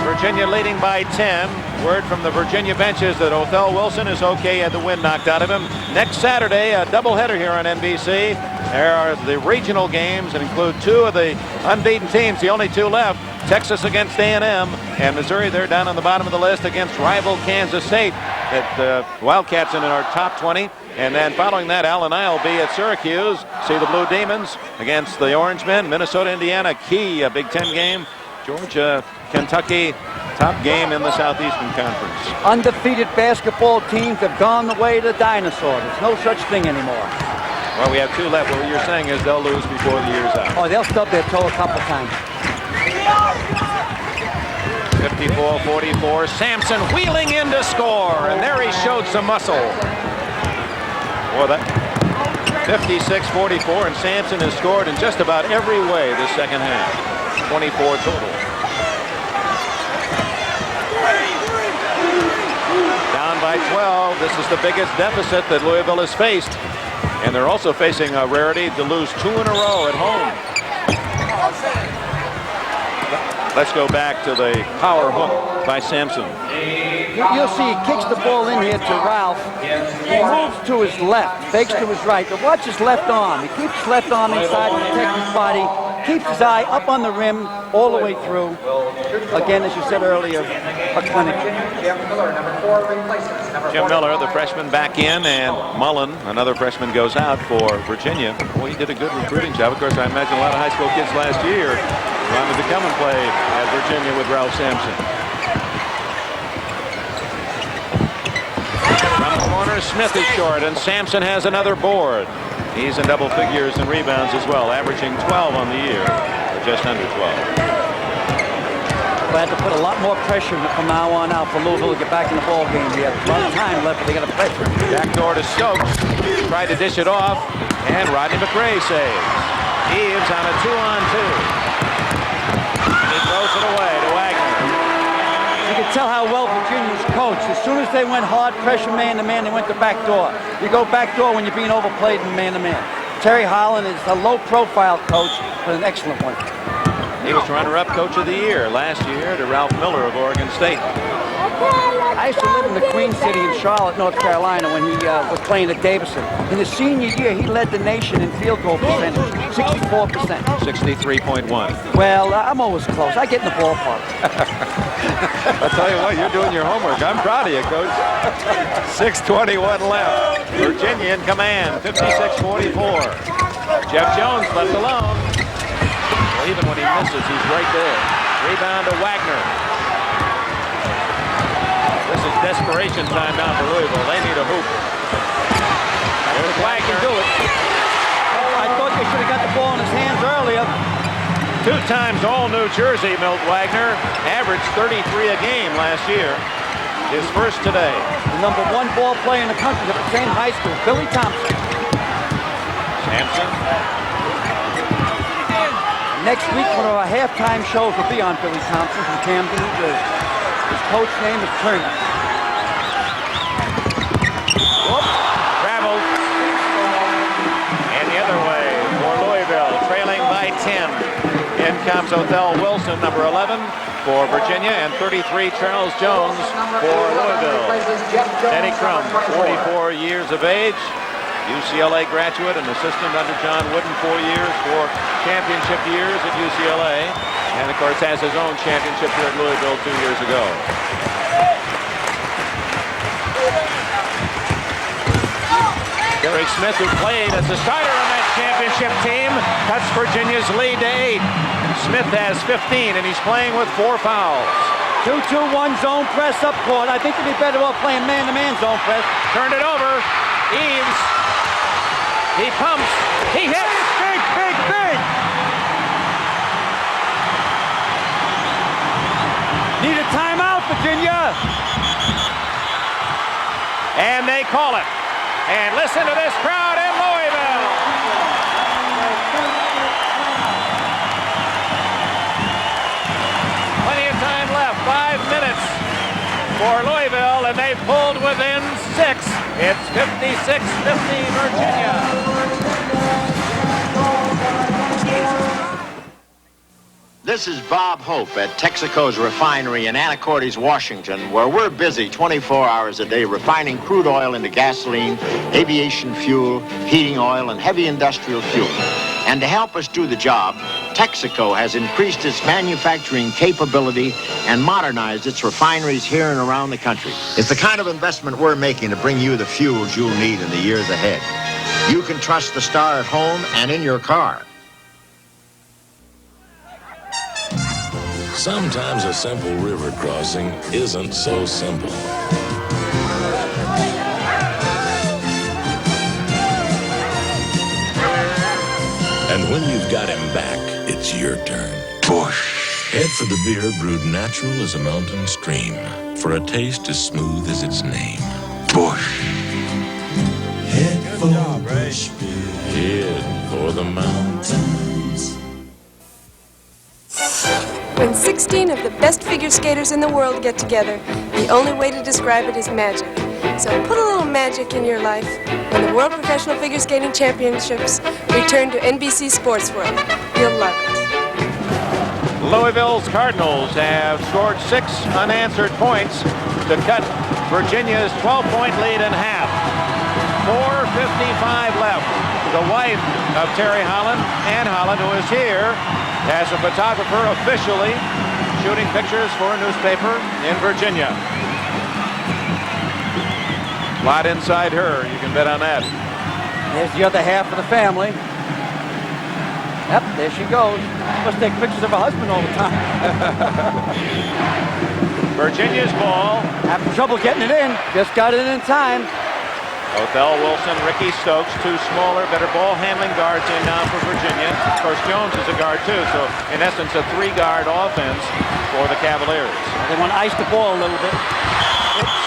Virginia leading by 10. Word from the Virginia benches that Othell Wilson is okay, had the wind knocked out of him. Next Saturday, a doubleheader here on NBC. There are the regional games that include 2 of the unbeaten teams, the only 2 left. Texas against A&M, and Missouri, they're down on the bottom of the list against rival Kansas State. That Wildcats in our top 20. And then following that, Al and I will be at Syracuse. See the Blue Demons against the Orangemen. Minnesota, Indiana, key, a Big Ten game. Georgia, Kentucky, top game in the Southeastern Conference. Undefeated basketball teams have gone the way of the dinosaur. There's no such thing anymore. Well, we have 2 left. What you're saying is they'll lose before the year's out. Oh, they'll stub their toe a couple times. 54-44. Sampson wheeling in to score, and there he showed some muscle. Boy, that 56-44, and Sampson has scored in just about every way this second half. 24 total. Down by 12. This is the biggest deficit that Louisville has faced. And they're also facing a rarity to lose 2 in a row at home. Let's go back to the power hook by Sampson. You'll see he kicks the ball in here to Ralph. He moves to his left, fakes to his right. But watch his left arm. He keeps his left arm inside to protect his body, keeps his eye up on the rim all the way through. Again, as you said earlier, a clinic. Jim Miller, the freshman, back in, and Mullen, another freshman, goes out for Virginia. Well, he did a good recruiting job. Of course, I imagine a lot of high school kids last year wanted to come and play at Virginia with Ralph Sampson. From the corner, Smith is short, and Sampson has another board. He's in double figures in rebounds as well, averaging 12 on the year, or just under 12. Glad to put a lot more pressure from now on out for Louisville to get back in the ball game. We have a lot of time left, but they got to pressure. Backdoor to Stokes. Tried to dish it off, and Rodney McGuire saves. Eves on a 2-on-2. He throws it away to Wagner. You can tell how well Virginia's coached. As soon as they went hard pressure man-to-man, they went to backdoor. You go backdoor when you're being overplayed in man-to-man. Terry Holland is a low-profile coach, but an excellent one. He was runner-up coach of the year last year to Ralph Miller of Oregon State. I used to live in the Queen City in Charlotte, North Carolina, when he was playing at Davidson. In his senior year, he led the nation in field goal percentage, 64%. 63.1. Well, I'm always close. I get in the ballpark. I'll tell you what, you're doing your homework. I'm proud of you, Coach. 6:21 left. Virginia in command, 56-44. Jeff Jones left alone. Well, even when he misses, he's right there. Rebound to Wagner. This is desperation time now for Louisville. They need a hoop. There's Wagner. Can do it. I thought they should have got the ball in his hands earlier. 2 times all New Jersey, Milt Wagner. Averaged 33 a game last year. His first today. The #1 ball player in the country at the same high school, Billy Thompson. Sampson. Next week, one of our halftime shows will be on Billy Thompson from Camden, New Jersey. His coach name is Turner. Whoop. Traveled. And the other way for Louisville, trailing by 10. In comes Othell Wilson, number 11 for Virginia, and 33 Charles Jones for Louisville. Eddie Crum, 44 years of age. UCLA graduate and assistant under John Wooden, 4 years for championship years at UCLA. And, of course, has his own championship here at Louisville 2 years ago. Derek Smith, who played as the starter on that championship team, cuts Virginia's lead to 8. Smith has 15, and he's playing with 4 fouls. 2-2-1 zone press up court. I think they'd be better off playing man-to-man zone press. Turned it over. Eves. He pumps. He hits. Big, big, big. Need a timeout, Virginia. And they call it. And listen to this crowd in Louisville. Plenty of time left. 5 minutes for Louisville, and they pulled within 6. It's 56-50 Virginia. This is Bob Hope at Texaco's refinery in Anacortes, Washington, where we're busy 24 hours a day refining crude oil into gasoline, aviation fuel, heating oil, and heavy industrial fuel. And to help us do the job, Texaco has increased its manufacturing capability and modernized its refineries here and around the country. It's the kind of investment we're making to bring you the fuels you'll need in the years ahead. You can trust the Star at home and in your car. Sometimes a simple river crossing isn't so simple. And when you've got him back, it's your turn. Push. Head for the beer brewed natural as a mountain stream, for a taste as smooth as its name. Push. Head for the bush beer. Head for the mountains. When 16 of the best figure skaters in the world get together, the only way to describe it is magic. So put a little magic in your life when the World Professional Figure Skating Championships return to NBC Sports World. You'll love it. Louisville's Cardinals have scored 6 unanswered points to cut Virginia's 12-point lead in half. 4:55 left. The wife of Terry Holland, Ann Holland, who is here as a photographer officially shooting pictures for a newspaper in Virginia. A lot inside her, you can bet on that. There's the other half of the family. Yep, there she goes. Must take pictures of her husband all the time. Virginia's ball. Having trouble getting it in. Just got it in time. Othell Wilson, Ricky Stokes, two smaller, better ball handling guards in now for Virginia. Of course, Jones is a guard too, so in essence a three-guard offense for the Cavaliers. They want to ice the ball a little bit. Oops.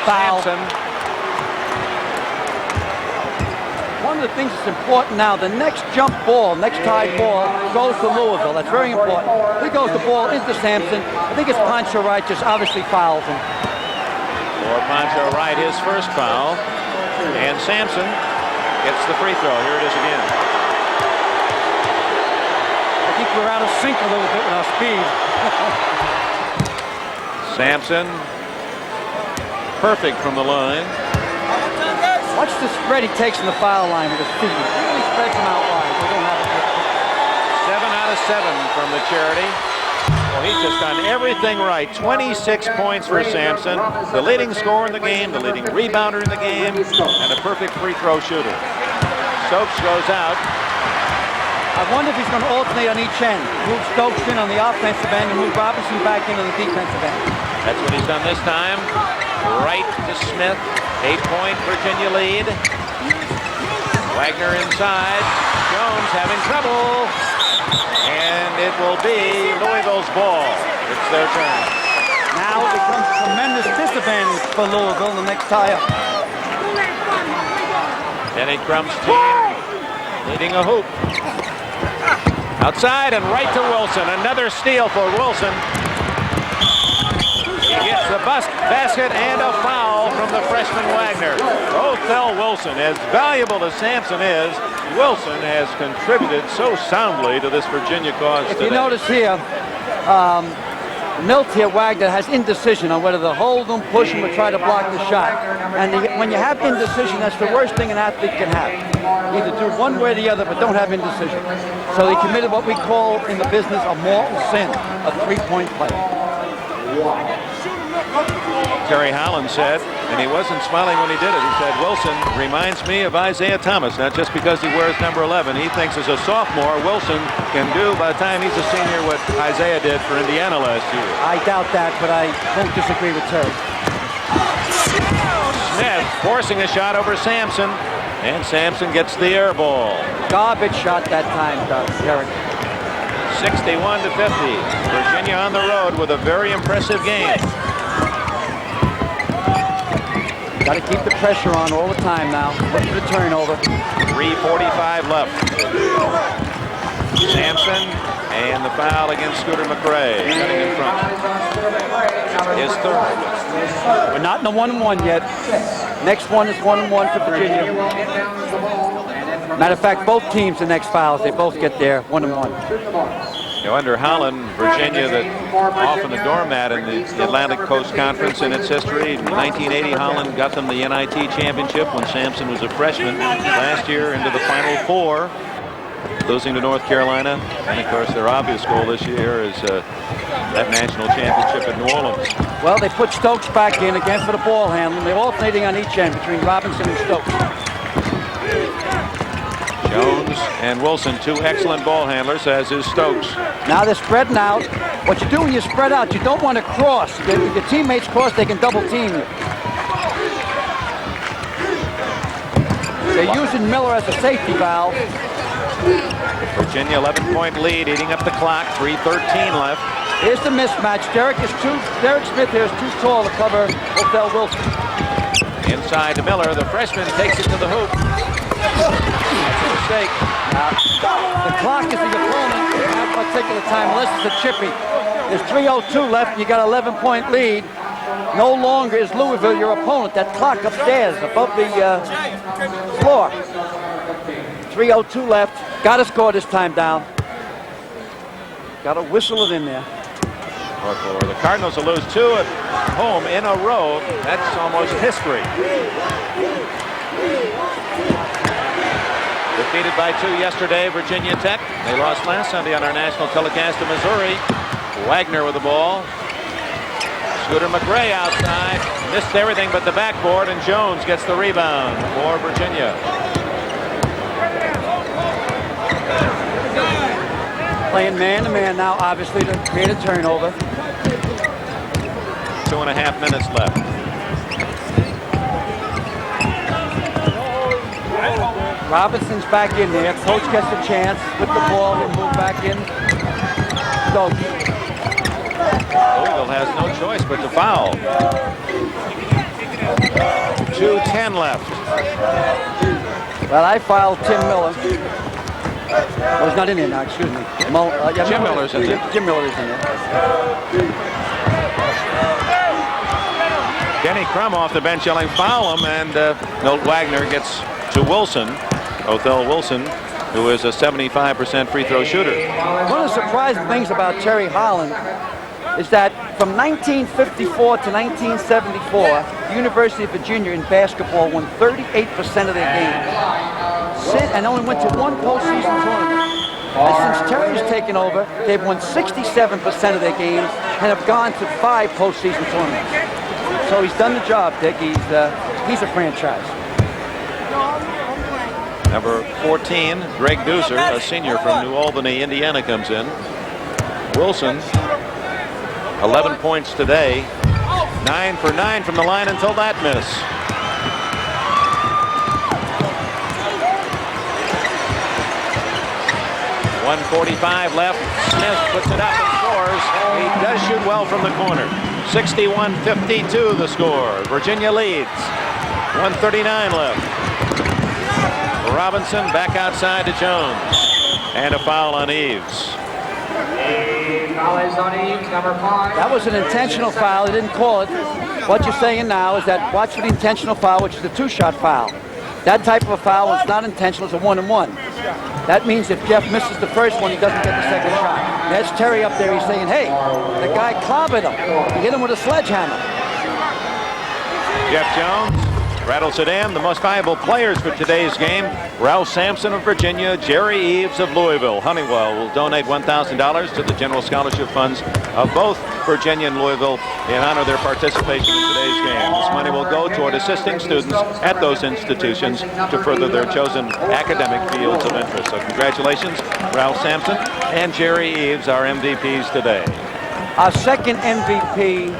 Foul. Sampson. One of the things that's important now, the next jump ball, next tied ball, goes to Louisville. That's very important. He goes the ball into Sampson. I think it's Pancho Wright just obviously fouls him. For Pancho Wright, his first foul. And Sampson gets the free throw. Here it is again. I think we're out of sync a little bit with our speed. Sampson, perfect from the line. Watch the spread he takes in the foul line with his feet. He really spreads them out wide. They don't have it. 7 out of 7 from the charity. Well, he's just done everything right. 26 points for Sampson, the leading scorer in the game, the leading rebounder in the game, and a perfect free throw shooter. Stokes goes out. I wonder if he's going to alternate on each end. Move Stokes in on the offensive end and move Robinson back in on the defensive end. That's what he's done this time. Right to Smith. 8-point Virginia lead. Wagner inside. Jones having trouble. And it will be Louisville's ball. It's their turn. Now it becomes a tremendous disadvantage for Louisville in the next tie-up. Denny Crum's team leading a hoop. Outside and right to Wilson. Another steal for Wilson. He gets the basket and a foul from the freshman Wagner. Othell Wilson, as valuable as Sampson is, Wilson has contributed so soundly to this Virginia cause today. If you notice here, Milt here, Wagner has indecision on whether to hold him, push him, or try to block the shot. And when you have indecision, that's the worst thing an athlete can have. Either do one way or the other, but don't have indecision. So he committed what we call in the business a mortal sin, a three-point play. Terry Holland said, and he wasn't smiling when he did it, he said, Wilson reminds me of Isaiah Thomas, not just because he wears number 11. He thinks as a sophomore, Wilson can do, by the time he's a senior, what Isaiah did for Indiana last year. I doubt that, but I don't disagree with Terry. Smith forcing a shot over Sampson, and Sampson gets the air ball. Garbage shot that time, Terry. 61 to 50. Virginia on the road with a very impressive game. Got to keep the pressure on all the time now. Look for the turnover. 3:45 left. Sampson and the foul against Scooter McRae. Cutting in front. His third. We're not in the 1-1 yet. Next one is 1-1 for Virginia. Matter of fact, both teams, the next fouls, they both get there 1-1. You know, under Holland, Virginia, that often the doormat in the Atlantic Coast Conference in its history. In 1980, Holland got them the NIT championship when Sampson was a freshman. Last year into the Final Four, losing to North Carolina. And, of course, their obvious goal this year is that national championship in New Orleans. Well, they put Stokes back in again for the ball handling. They're alternating on each end between Robinson and Stokes. Jones and Wilson, two excellent ball handlers, as is Stokes. Now they're spreading out. What you do when you spread out, you don't want to cross. If your teammates cross, they can double team you. They're using Miller as a safety valve. Virginia 11-point lead, eating up the clock. 3:13 left. Here's the mismatch. Derek Smith here is too tall to cover Othell Wilson. Inside to Miller. The freshman takes it to the hoop. That's a mistake. The clock is the opponent at that particular time, unless it's a chippy. There's 3:02 left, and you got an 11-point lead. No longer is Louisville your opponent. That clock upstairs, above the floor. 3:02 left. Got to score this time down. Got to whistle it in there. The Cardinals will lose two at home in a row. That's almost history. Defeated by 2 yesterday, Virginia Tech. They lost last Sunday on our national telecast to Missouri. Wagner with the ball. Scooter McRae outside. Missed everything but the backboard, and Jones gets the rebound for Virginia. Playing man-to-man now, obviously, to create a turnover. 2.5 minutes left. Robinson's back in there. Coach gets a chance with the ball and move back in. So Louisville has no choice but to foul. 2:10 left. well, I fouled Tim Miller. Well, he's not in there now, excuse me. Jim Miller's in there. Jim Miller's in there. Denny Crum off the bench yelling foul him, and Milt Wagner gets to Wilson. Othell Wilson, who is a 75% free throw shooter. One of the surprising things about Terry Holland is that from 1954 to 1974, the University of Virginia in basketball won 38% of their games and only went to one postseason tournament. And since Terry's taken over, they've won 67% of their games and have gone to 5 postseason tournaments. So he's done the job, Dick. He's a franchise. Number 14, Greg Deucer, a senior from New Albany, Indiana, comes in. Wilson, 11 points today. 9 for 9 from the line until that miss. .145 left. Smith puts it up and scores. He does shoot well from the corner. 61-52 the score. Virginia leads. 139 left. Robinson back outside to Jones. And a foul on Eves. That was an intentional foul. They didn't call it. What you're saying now is that watch for the intentional foul, which is a 2-shot foul. That type of a foul, when it's not intentional, is a 1-and-1. That means if Jeff misses the first one, he doesn't get the second shot. And that's Terry up there. He's saying, hey, the guy clobbered him. He hit him with a sledgehammer. Jeff Jones rattles it in. The most valuable players for today's game: Ralph Sampson of Virginia, Jerry Eves of Louisville. Honeywell will donate $1,000 to the general scholarship funds of both Virginia and Louisville in honor of their participation in today's game. This money will go toward assisting students at those institutions to further their chosen academic fields of interest. So congratulations, Ralph Sampson and Jerry Eves, our MVPs today. Our second MVP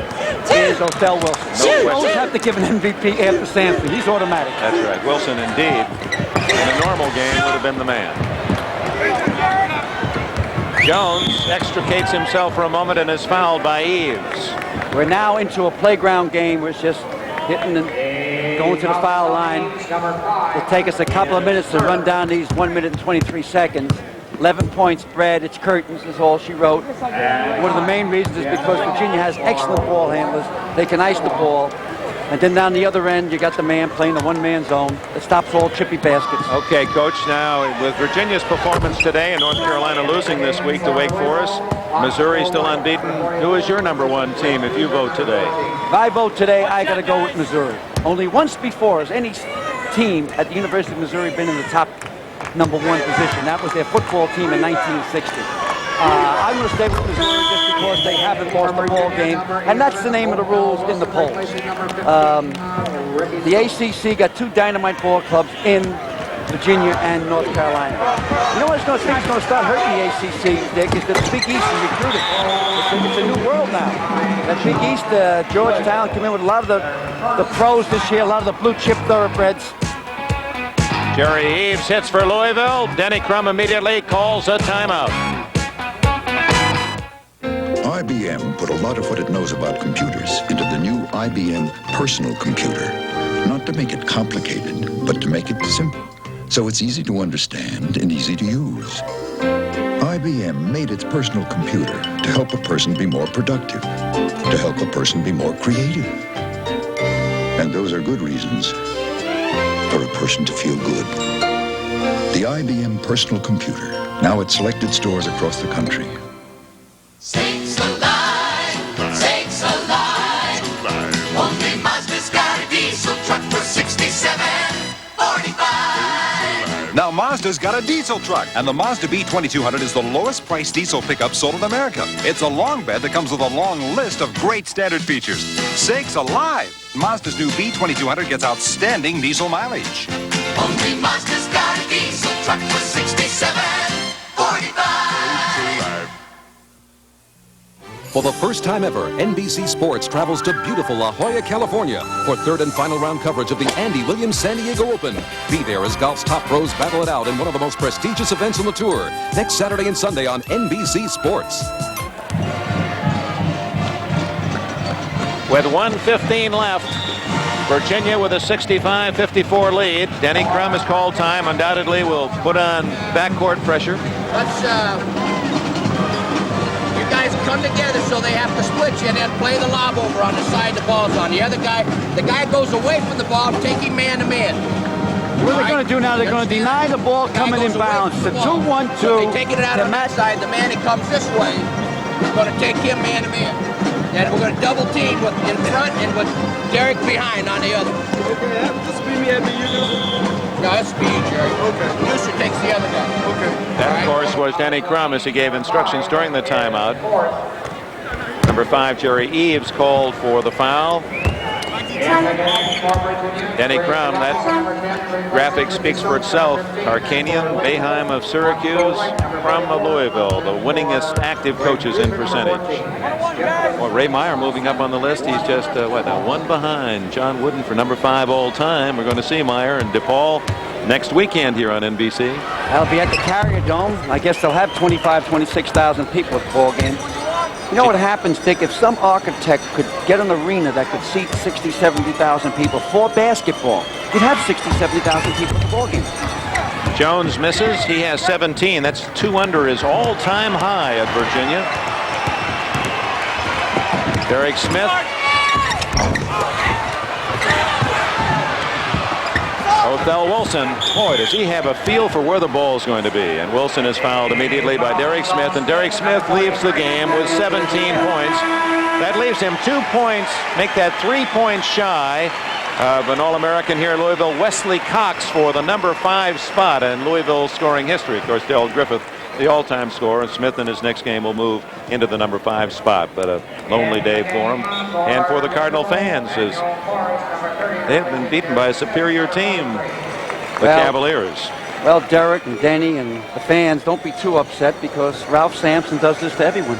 is Othell Wilson. You always have to give an MVP after Sampson. He's automatic. That's right. Wilson, indeed, in a normal game would have been the man. Jones extricates himself for a moment and is fouled by Eves. We're now into a playground game. We're just hitting and going to the foul line. It'll take us a couple of minutes to run down these 1 minute and 23 seconds. 11 points spread. It's curtains is all she wrote. One of the main reasons is because Virginia has excellent ball handlers. They can ice the ball. And then down the other end, you got the man playing the one-man zone. It stops all chippy baskets. Okay, Coach, now with Virginia's performance today and North Carolina losing this week to Wake Forest, Missouri still unbeaten. Who is your #1 team if you vote today? If I vote today, I got to go with Missouri. Only once before has any team at the University of Missouri been in the top #1 position. That was their football team in 1960. I'm going to stay with Missouri just because they haven't lost a ball game, and that's the name of the rules in the polls. The ACC got 2 dynamite ball clubs in Virginia and North Carolina. You know what I think is going to start hurting the ACC, Dick, is the Big East in recruiting. It's a new world now. That Big East, Georgetown came in with a lot of the pros this year, a lot of the blue chip thoroughbreds. Jerry Eves hits for Louisville. Denny Crum immediately calls a timeout. IBM put a lot of what it knows about computers into the new IBM personal computer. Not to make it complicated, but to make it simple. So it's easy to understand and easy to use. IBM made its personal computer to help a person be more productive, to help a person be more creative. And those are good reasons for a person to feel good. The IBM personal computer, now at selected stores across the country. Sakes alive, sakes alive. Only Mazda's got a diesel truck for $67.45. Now Mazda's got a diesel truck, and the Mazda B2200 is the lowest priced diesel pickup sold in America. It's a long bed that comes with a long list of great standard features. Sakes alive! Mazda's new B2200 gets outstanding diesel mileage. Only Mazda's got a diesel truck for $67.45. For the first time ever, NBC Sports travels to beautiful La Jolla, California for third and final round coverage of the Andy Williams San Diego Open. Be there as golf's top pros battle it out in one of the most prestigious events on the tour. Next Saturday and Sunday on NBC Sports. With 1:15 left, Virginia with a 65-54 lead. Denny Crum has called time. Undoubtedly will put on backcourt pressure. Let's, you guys come together so they have to split you and then play the lob over on the side the ball's on. The other guy, the guy goes away from the ball, taking man to man. What they're going to do now, they're going to deny the ball coming in bounds. The 2-1-2. So they take it out on that side. The man that comes this way is going to take him man to man. And we're going to double team with in front and with Derek behind on the other. No, that's speed, Jerry. Okay. Producer takes the other guy. Okay. That, of course, was Denny Crum as he gave instructions during the timeout. Number 5, Jerry Eves, called for the foul. Denny Crum, that graphic speaks for itself. Tarkanian, Boeheim of Syracuse, Crum of Louisville, the winningest active coaches in percentage. Well, Ray Meyer moving up on the list. He's just, one behind John Wooden for number 5 all time. We're going to see Meyer and DePaul next weekend here on NBC. That'll be at the Carrier Dome. I guess they'll have 26,000 people at the ball game. You know what happens, Dick? If some architect could get an arena that could seat 60,000, 70,000 people for basketball, you'd have 60,000, 70,000 people at the ball game. Jones misses. He has 17. That's 2 under his all-time high at Virginia. Derek Smith. Othell Wilson, boy, does he have a feel for where the ball is going to be. And Wilson is fouled immediately by Derek Smith, and Derek Smith leaves the game with 17 points. That leaves him 2 points, make that 3 points shy of an All-American here in Louisville, Wesley Cox, for the number 5 spot in Louisville's scoring history. Of course, Dale Griffith, the all-time scorer, and Smith in his next game will move into the number 5 spot. But a lonely day for him and for the Cardinal fans, as they have been beaten by a superior team, the Cavaliers. Well, Derek and Denny and the fans, don't be too upset, because Ralph Sampson does this to everyone.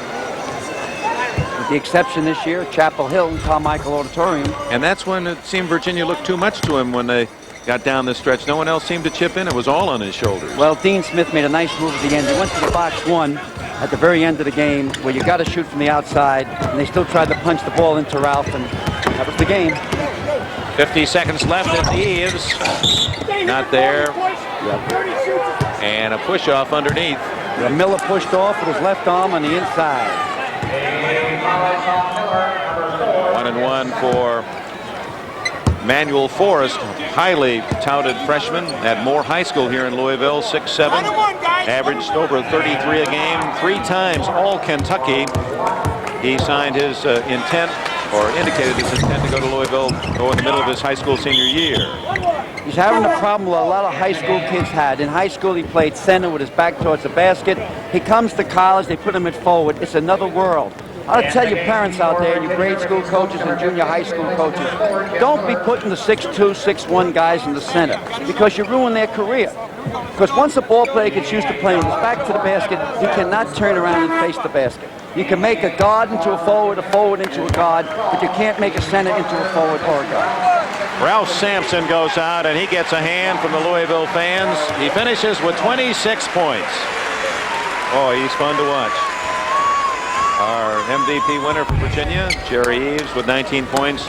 With the exception this year, Chapel Hill and Carmichael Auditorium. And that's when it seemed Virginia looked too much to him when they got down the stretch. No one else seemed to chip in. It was all on his shoulders. Well, Dean Smith made a nice move at the end. He went to the box 1 at the very end of the game, where you got to shoot from the outside, and they still tried to punch the ball into Ralph, and that was the game. 50 seconds left at Eves. Not there. And a push-off underneath. Miller pushed off with his left arm on the inside. 1-1 for Manuel Forrest, highly touted freshman at Moore High School here in Louisville, 6'7", averaged over 33 a game, 3 times All-Kentucky. He signed his intent, or indicated his intent, to go to Louisville in the middle of his high school senior year. He's having a problem a lot of high school kids had. In high school, he played center with his back towards the basket. He comes to college, they put him at forward. It's another world. I'll tell you parents out there, you grade school coaches and junior high school coaches, don't be putting the 6'2", 6'1" guys in the center, because you ruin their career. Because once a ball player gets used to playing with his back to the basket, he cannot turn around and face the basket. You can make a guard into a forward into a guard, but you can't make a center into a forward or a guard. Ralph Sampson goes out, and he gets a hand from the Louisville fans. He finishes with 26 points. Oh, he's fun to watch. Our MVP winner for Virginia, Jerry Eves, with 19 points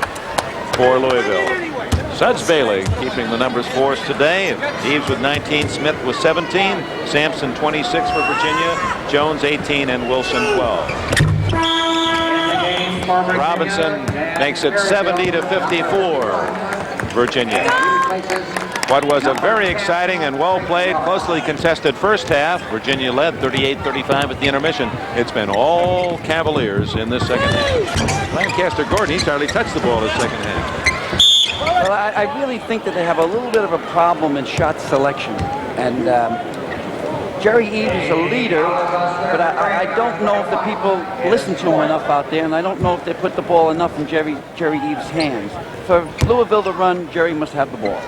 for Louisville. Suds Bailey keeping the numbers for us today. Eves with 19, Smith with 17, Sampson 26 for Virginia, Jones 18, and Wilson 12. Robinson makes it 70-54, Virginia. What was a very exciting and well-played, closely contested first half. Virginia led 38-35 at the intermission. It's been all Cavaliers in this second half. Lancaster Gordon, he's hardly touched the ball in the second half. Well, I really think that they have a little bit of a problem in shot selection. And Jerry Eves is a leader, but I don't know if the people listen to him enough out there, and I don't know if they put the ball enough in Jerry Eves' hands. For Louisville to run, Jerry must have the ball.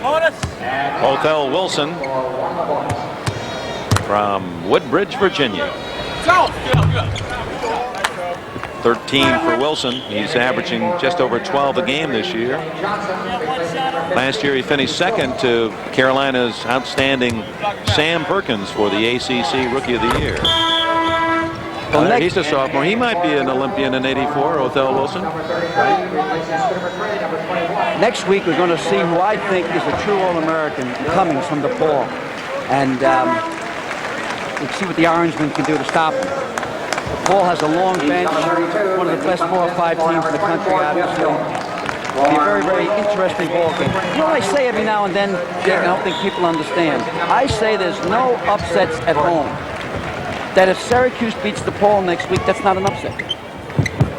Othell Wilson from Woodbridge, Virginia. 13 for Wilson. He's averaging just over 12 a game this year. Last year he finished second to Carolina's outstanding Sam Perkins for the ACC Rookie of the Year. He's a sophomore. He might be an Olympian in '84, Othell Wilson. Next week we're going to see who I think is a true All-American coming from DePaul. And we'll see what the Orangemen can do to stop him. DePaul has a long bench, one of the best 4 or 5 teams in the country, obviously. It'll be a very, very interesting ball game. You know what I say every now and then, Dick, I don't think people understand. I say there's no upsets at home. That if Syracuse beats DePaul next week, that's not an upset.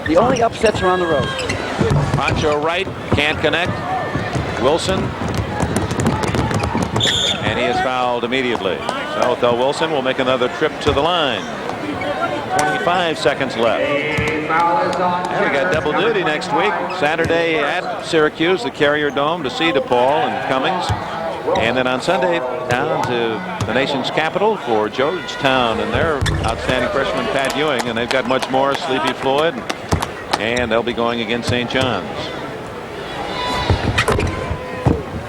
The only upsets are on the road. Pancho right, can't connect. Wilson. And he is fouled immediately. So Othell Wilson will make another trip to the line. 25 seconds left. And we got double duty next week. Saturday at Syracuse, the Carrier Dome, to see DePaul and Cummings. And then on Sunday, down to the nation's capital for Georgetown and their outstanding freshman Pat Ewing. And they've got much more, Sleepy Floyd. And they'll be going against St. John's.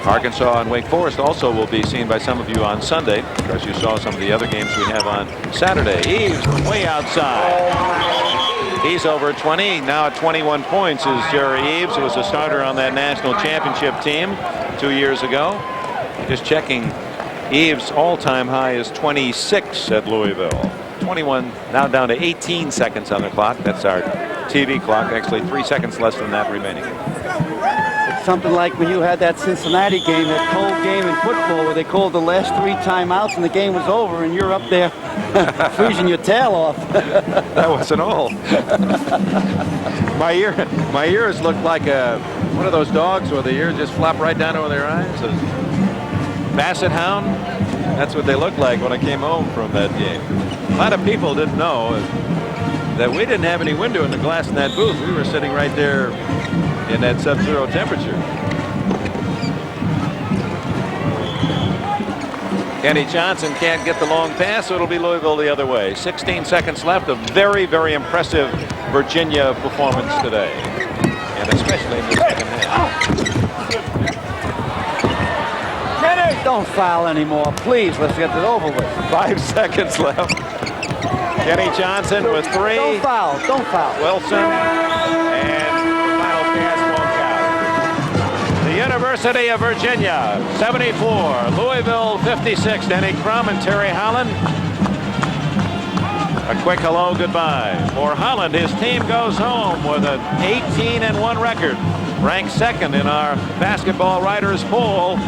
Arkansas and Wake Forest also will be seen by some of you on Sunday, because you saw some of the other games we have on Saturday. Eves from way outside. He's over 20. Now at 21 points is Jerry Eves, who was a starter on that national championship team 2 years ago. Just checking, Eves' all-time high is 26 at Louisville. 21, now down to 18 seconds on the clock. That's our TV clock. Actually 3 seconds less than that remaining. It's something like when you had that Cincinnati game, that cold game in football where they called the last 3 timeouts and the game was over and you're up there freezing your tail off. That wasn't all. My ears look like one of those dogs where the ears just flop right down over their eyes. A basset hound. That's what they looked like when I came home from that game. A lot of people didn't know that we didn't have any window in the glass in that booth. We were sitting right there in that sub-zero temperature. Kenny Johnson can't get the long pass, so it'll be Louisville the other way. 16 seconds left. A very, very impressive Virginia performance today, and especially in the second half. Don't foul anymore, please. Let's get it over with. 5 seconds left. Kenny Johnson with 3. Don't foul. Don't foul. Wilson, and the final pass won't count. The University of Virginia, 74. Louisville, 56. Denny Crum and Terry Holland. A quick hello goodbye. For Holland, his team goes home with an 18-1 record, ranked second in our basketball writers poll.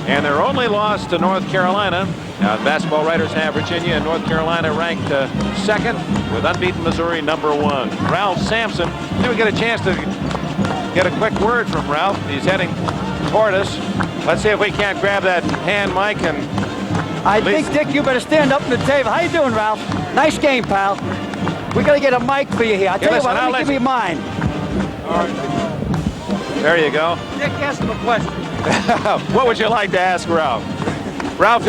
And their only loss to North Carolina. Now, basketball writers have Virginia and North Carolina ranked second, with unbeaten Missouri #1. Ralph Sampson. Then we get a chance to get a quick word from Ralph. He's heading toward us. Let's see if we can't grab that hand mic and. I think, Dick, you better stand up from the table. How you doing, Ralph? Nice game, pal. We got to get a mic for you here. I'll tell you what, let me give you mine. There you go. Dick, ask him a question. What would you like to ask Ralph? Ralph,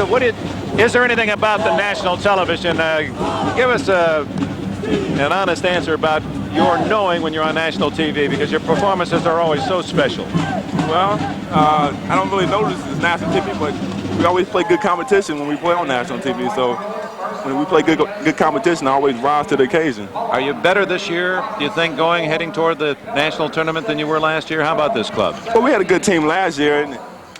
is there anything about the national television? Give us an honest answer about your knowing when you're on national TV, because your performances are always so special. Well, I don't really notice it's national TV, but we always play good competition when we play on national TV. So when we play good competition, I always rise to the occasion. Are you better this year, do you think, heading toward the national tournament than you were last year? How about this club? Well, we had a good team last year, and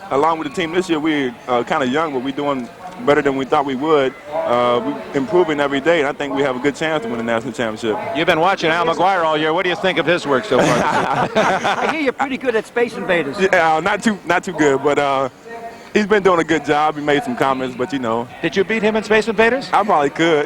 along with the team this year, we're kind of young, but we're doing better than we thought we would. We're improving every day, and I think we have a good chance to win the national championship. You've been watching Al McGuire all year. What do you think of his work so far? I hear you're pretty good at Space Invaders. Yeah, not too good, but he's been doing a good job. He made some comments, but you know. Did you beat him in Space Invaders? I probably could.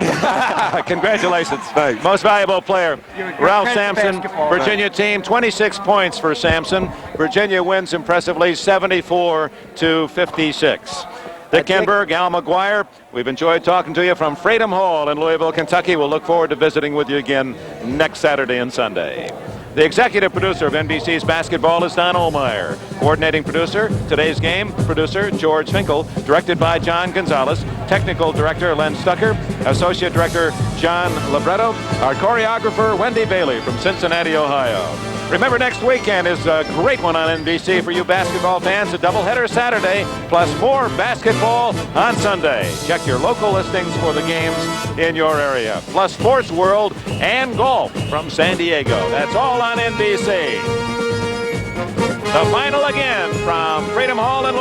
Congratulations. Thanks. Most valuable player, Ralph Sampson, Virginia team, 26 points for Sampson. Virginia wins impressively, 74-56. Dick Enberg, Al McGuire, we've enjoyed talking to you from Freedom Hall in Louisville, Kentucky. We'll look forward to visiting with you again next Saturday and Sunday. The executive producer of NBC's basketball is Don Ohlmeyer. Coordinating producer, today's game, producer George Finkel. Directed by John Gonzalez. Technical director Len Stucker. Associate director John Libretto. Our choreographer Wendy Bailey from Cincinnati, Ohio. Remember, next weekend is a great one on NBC for you basketball fans. A doubleheader Saturday, plus more basketball on Sunday. Check your local listings for the games in your area. Plus Sports World and golf from San Diego. That's all on NBC. The final again from Freedom Hall in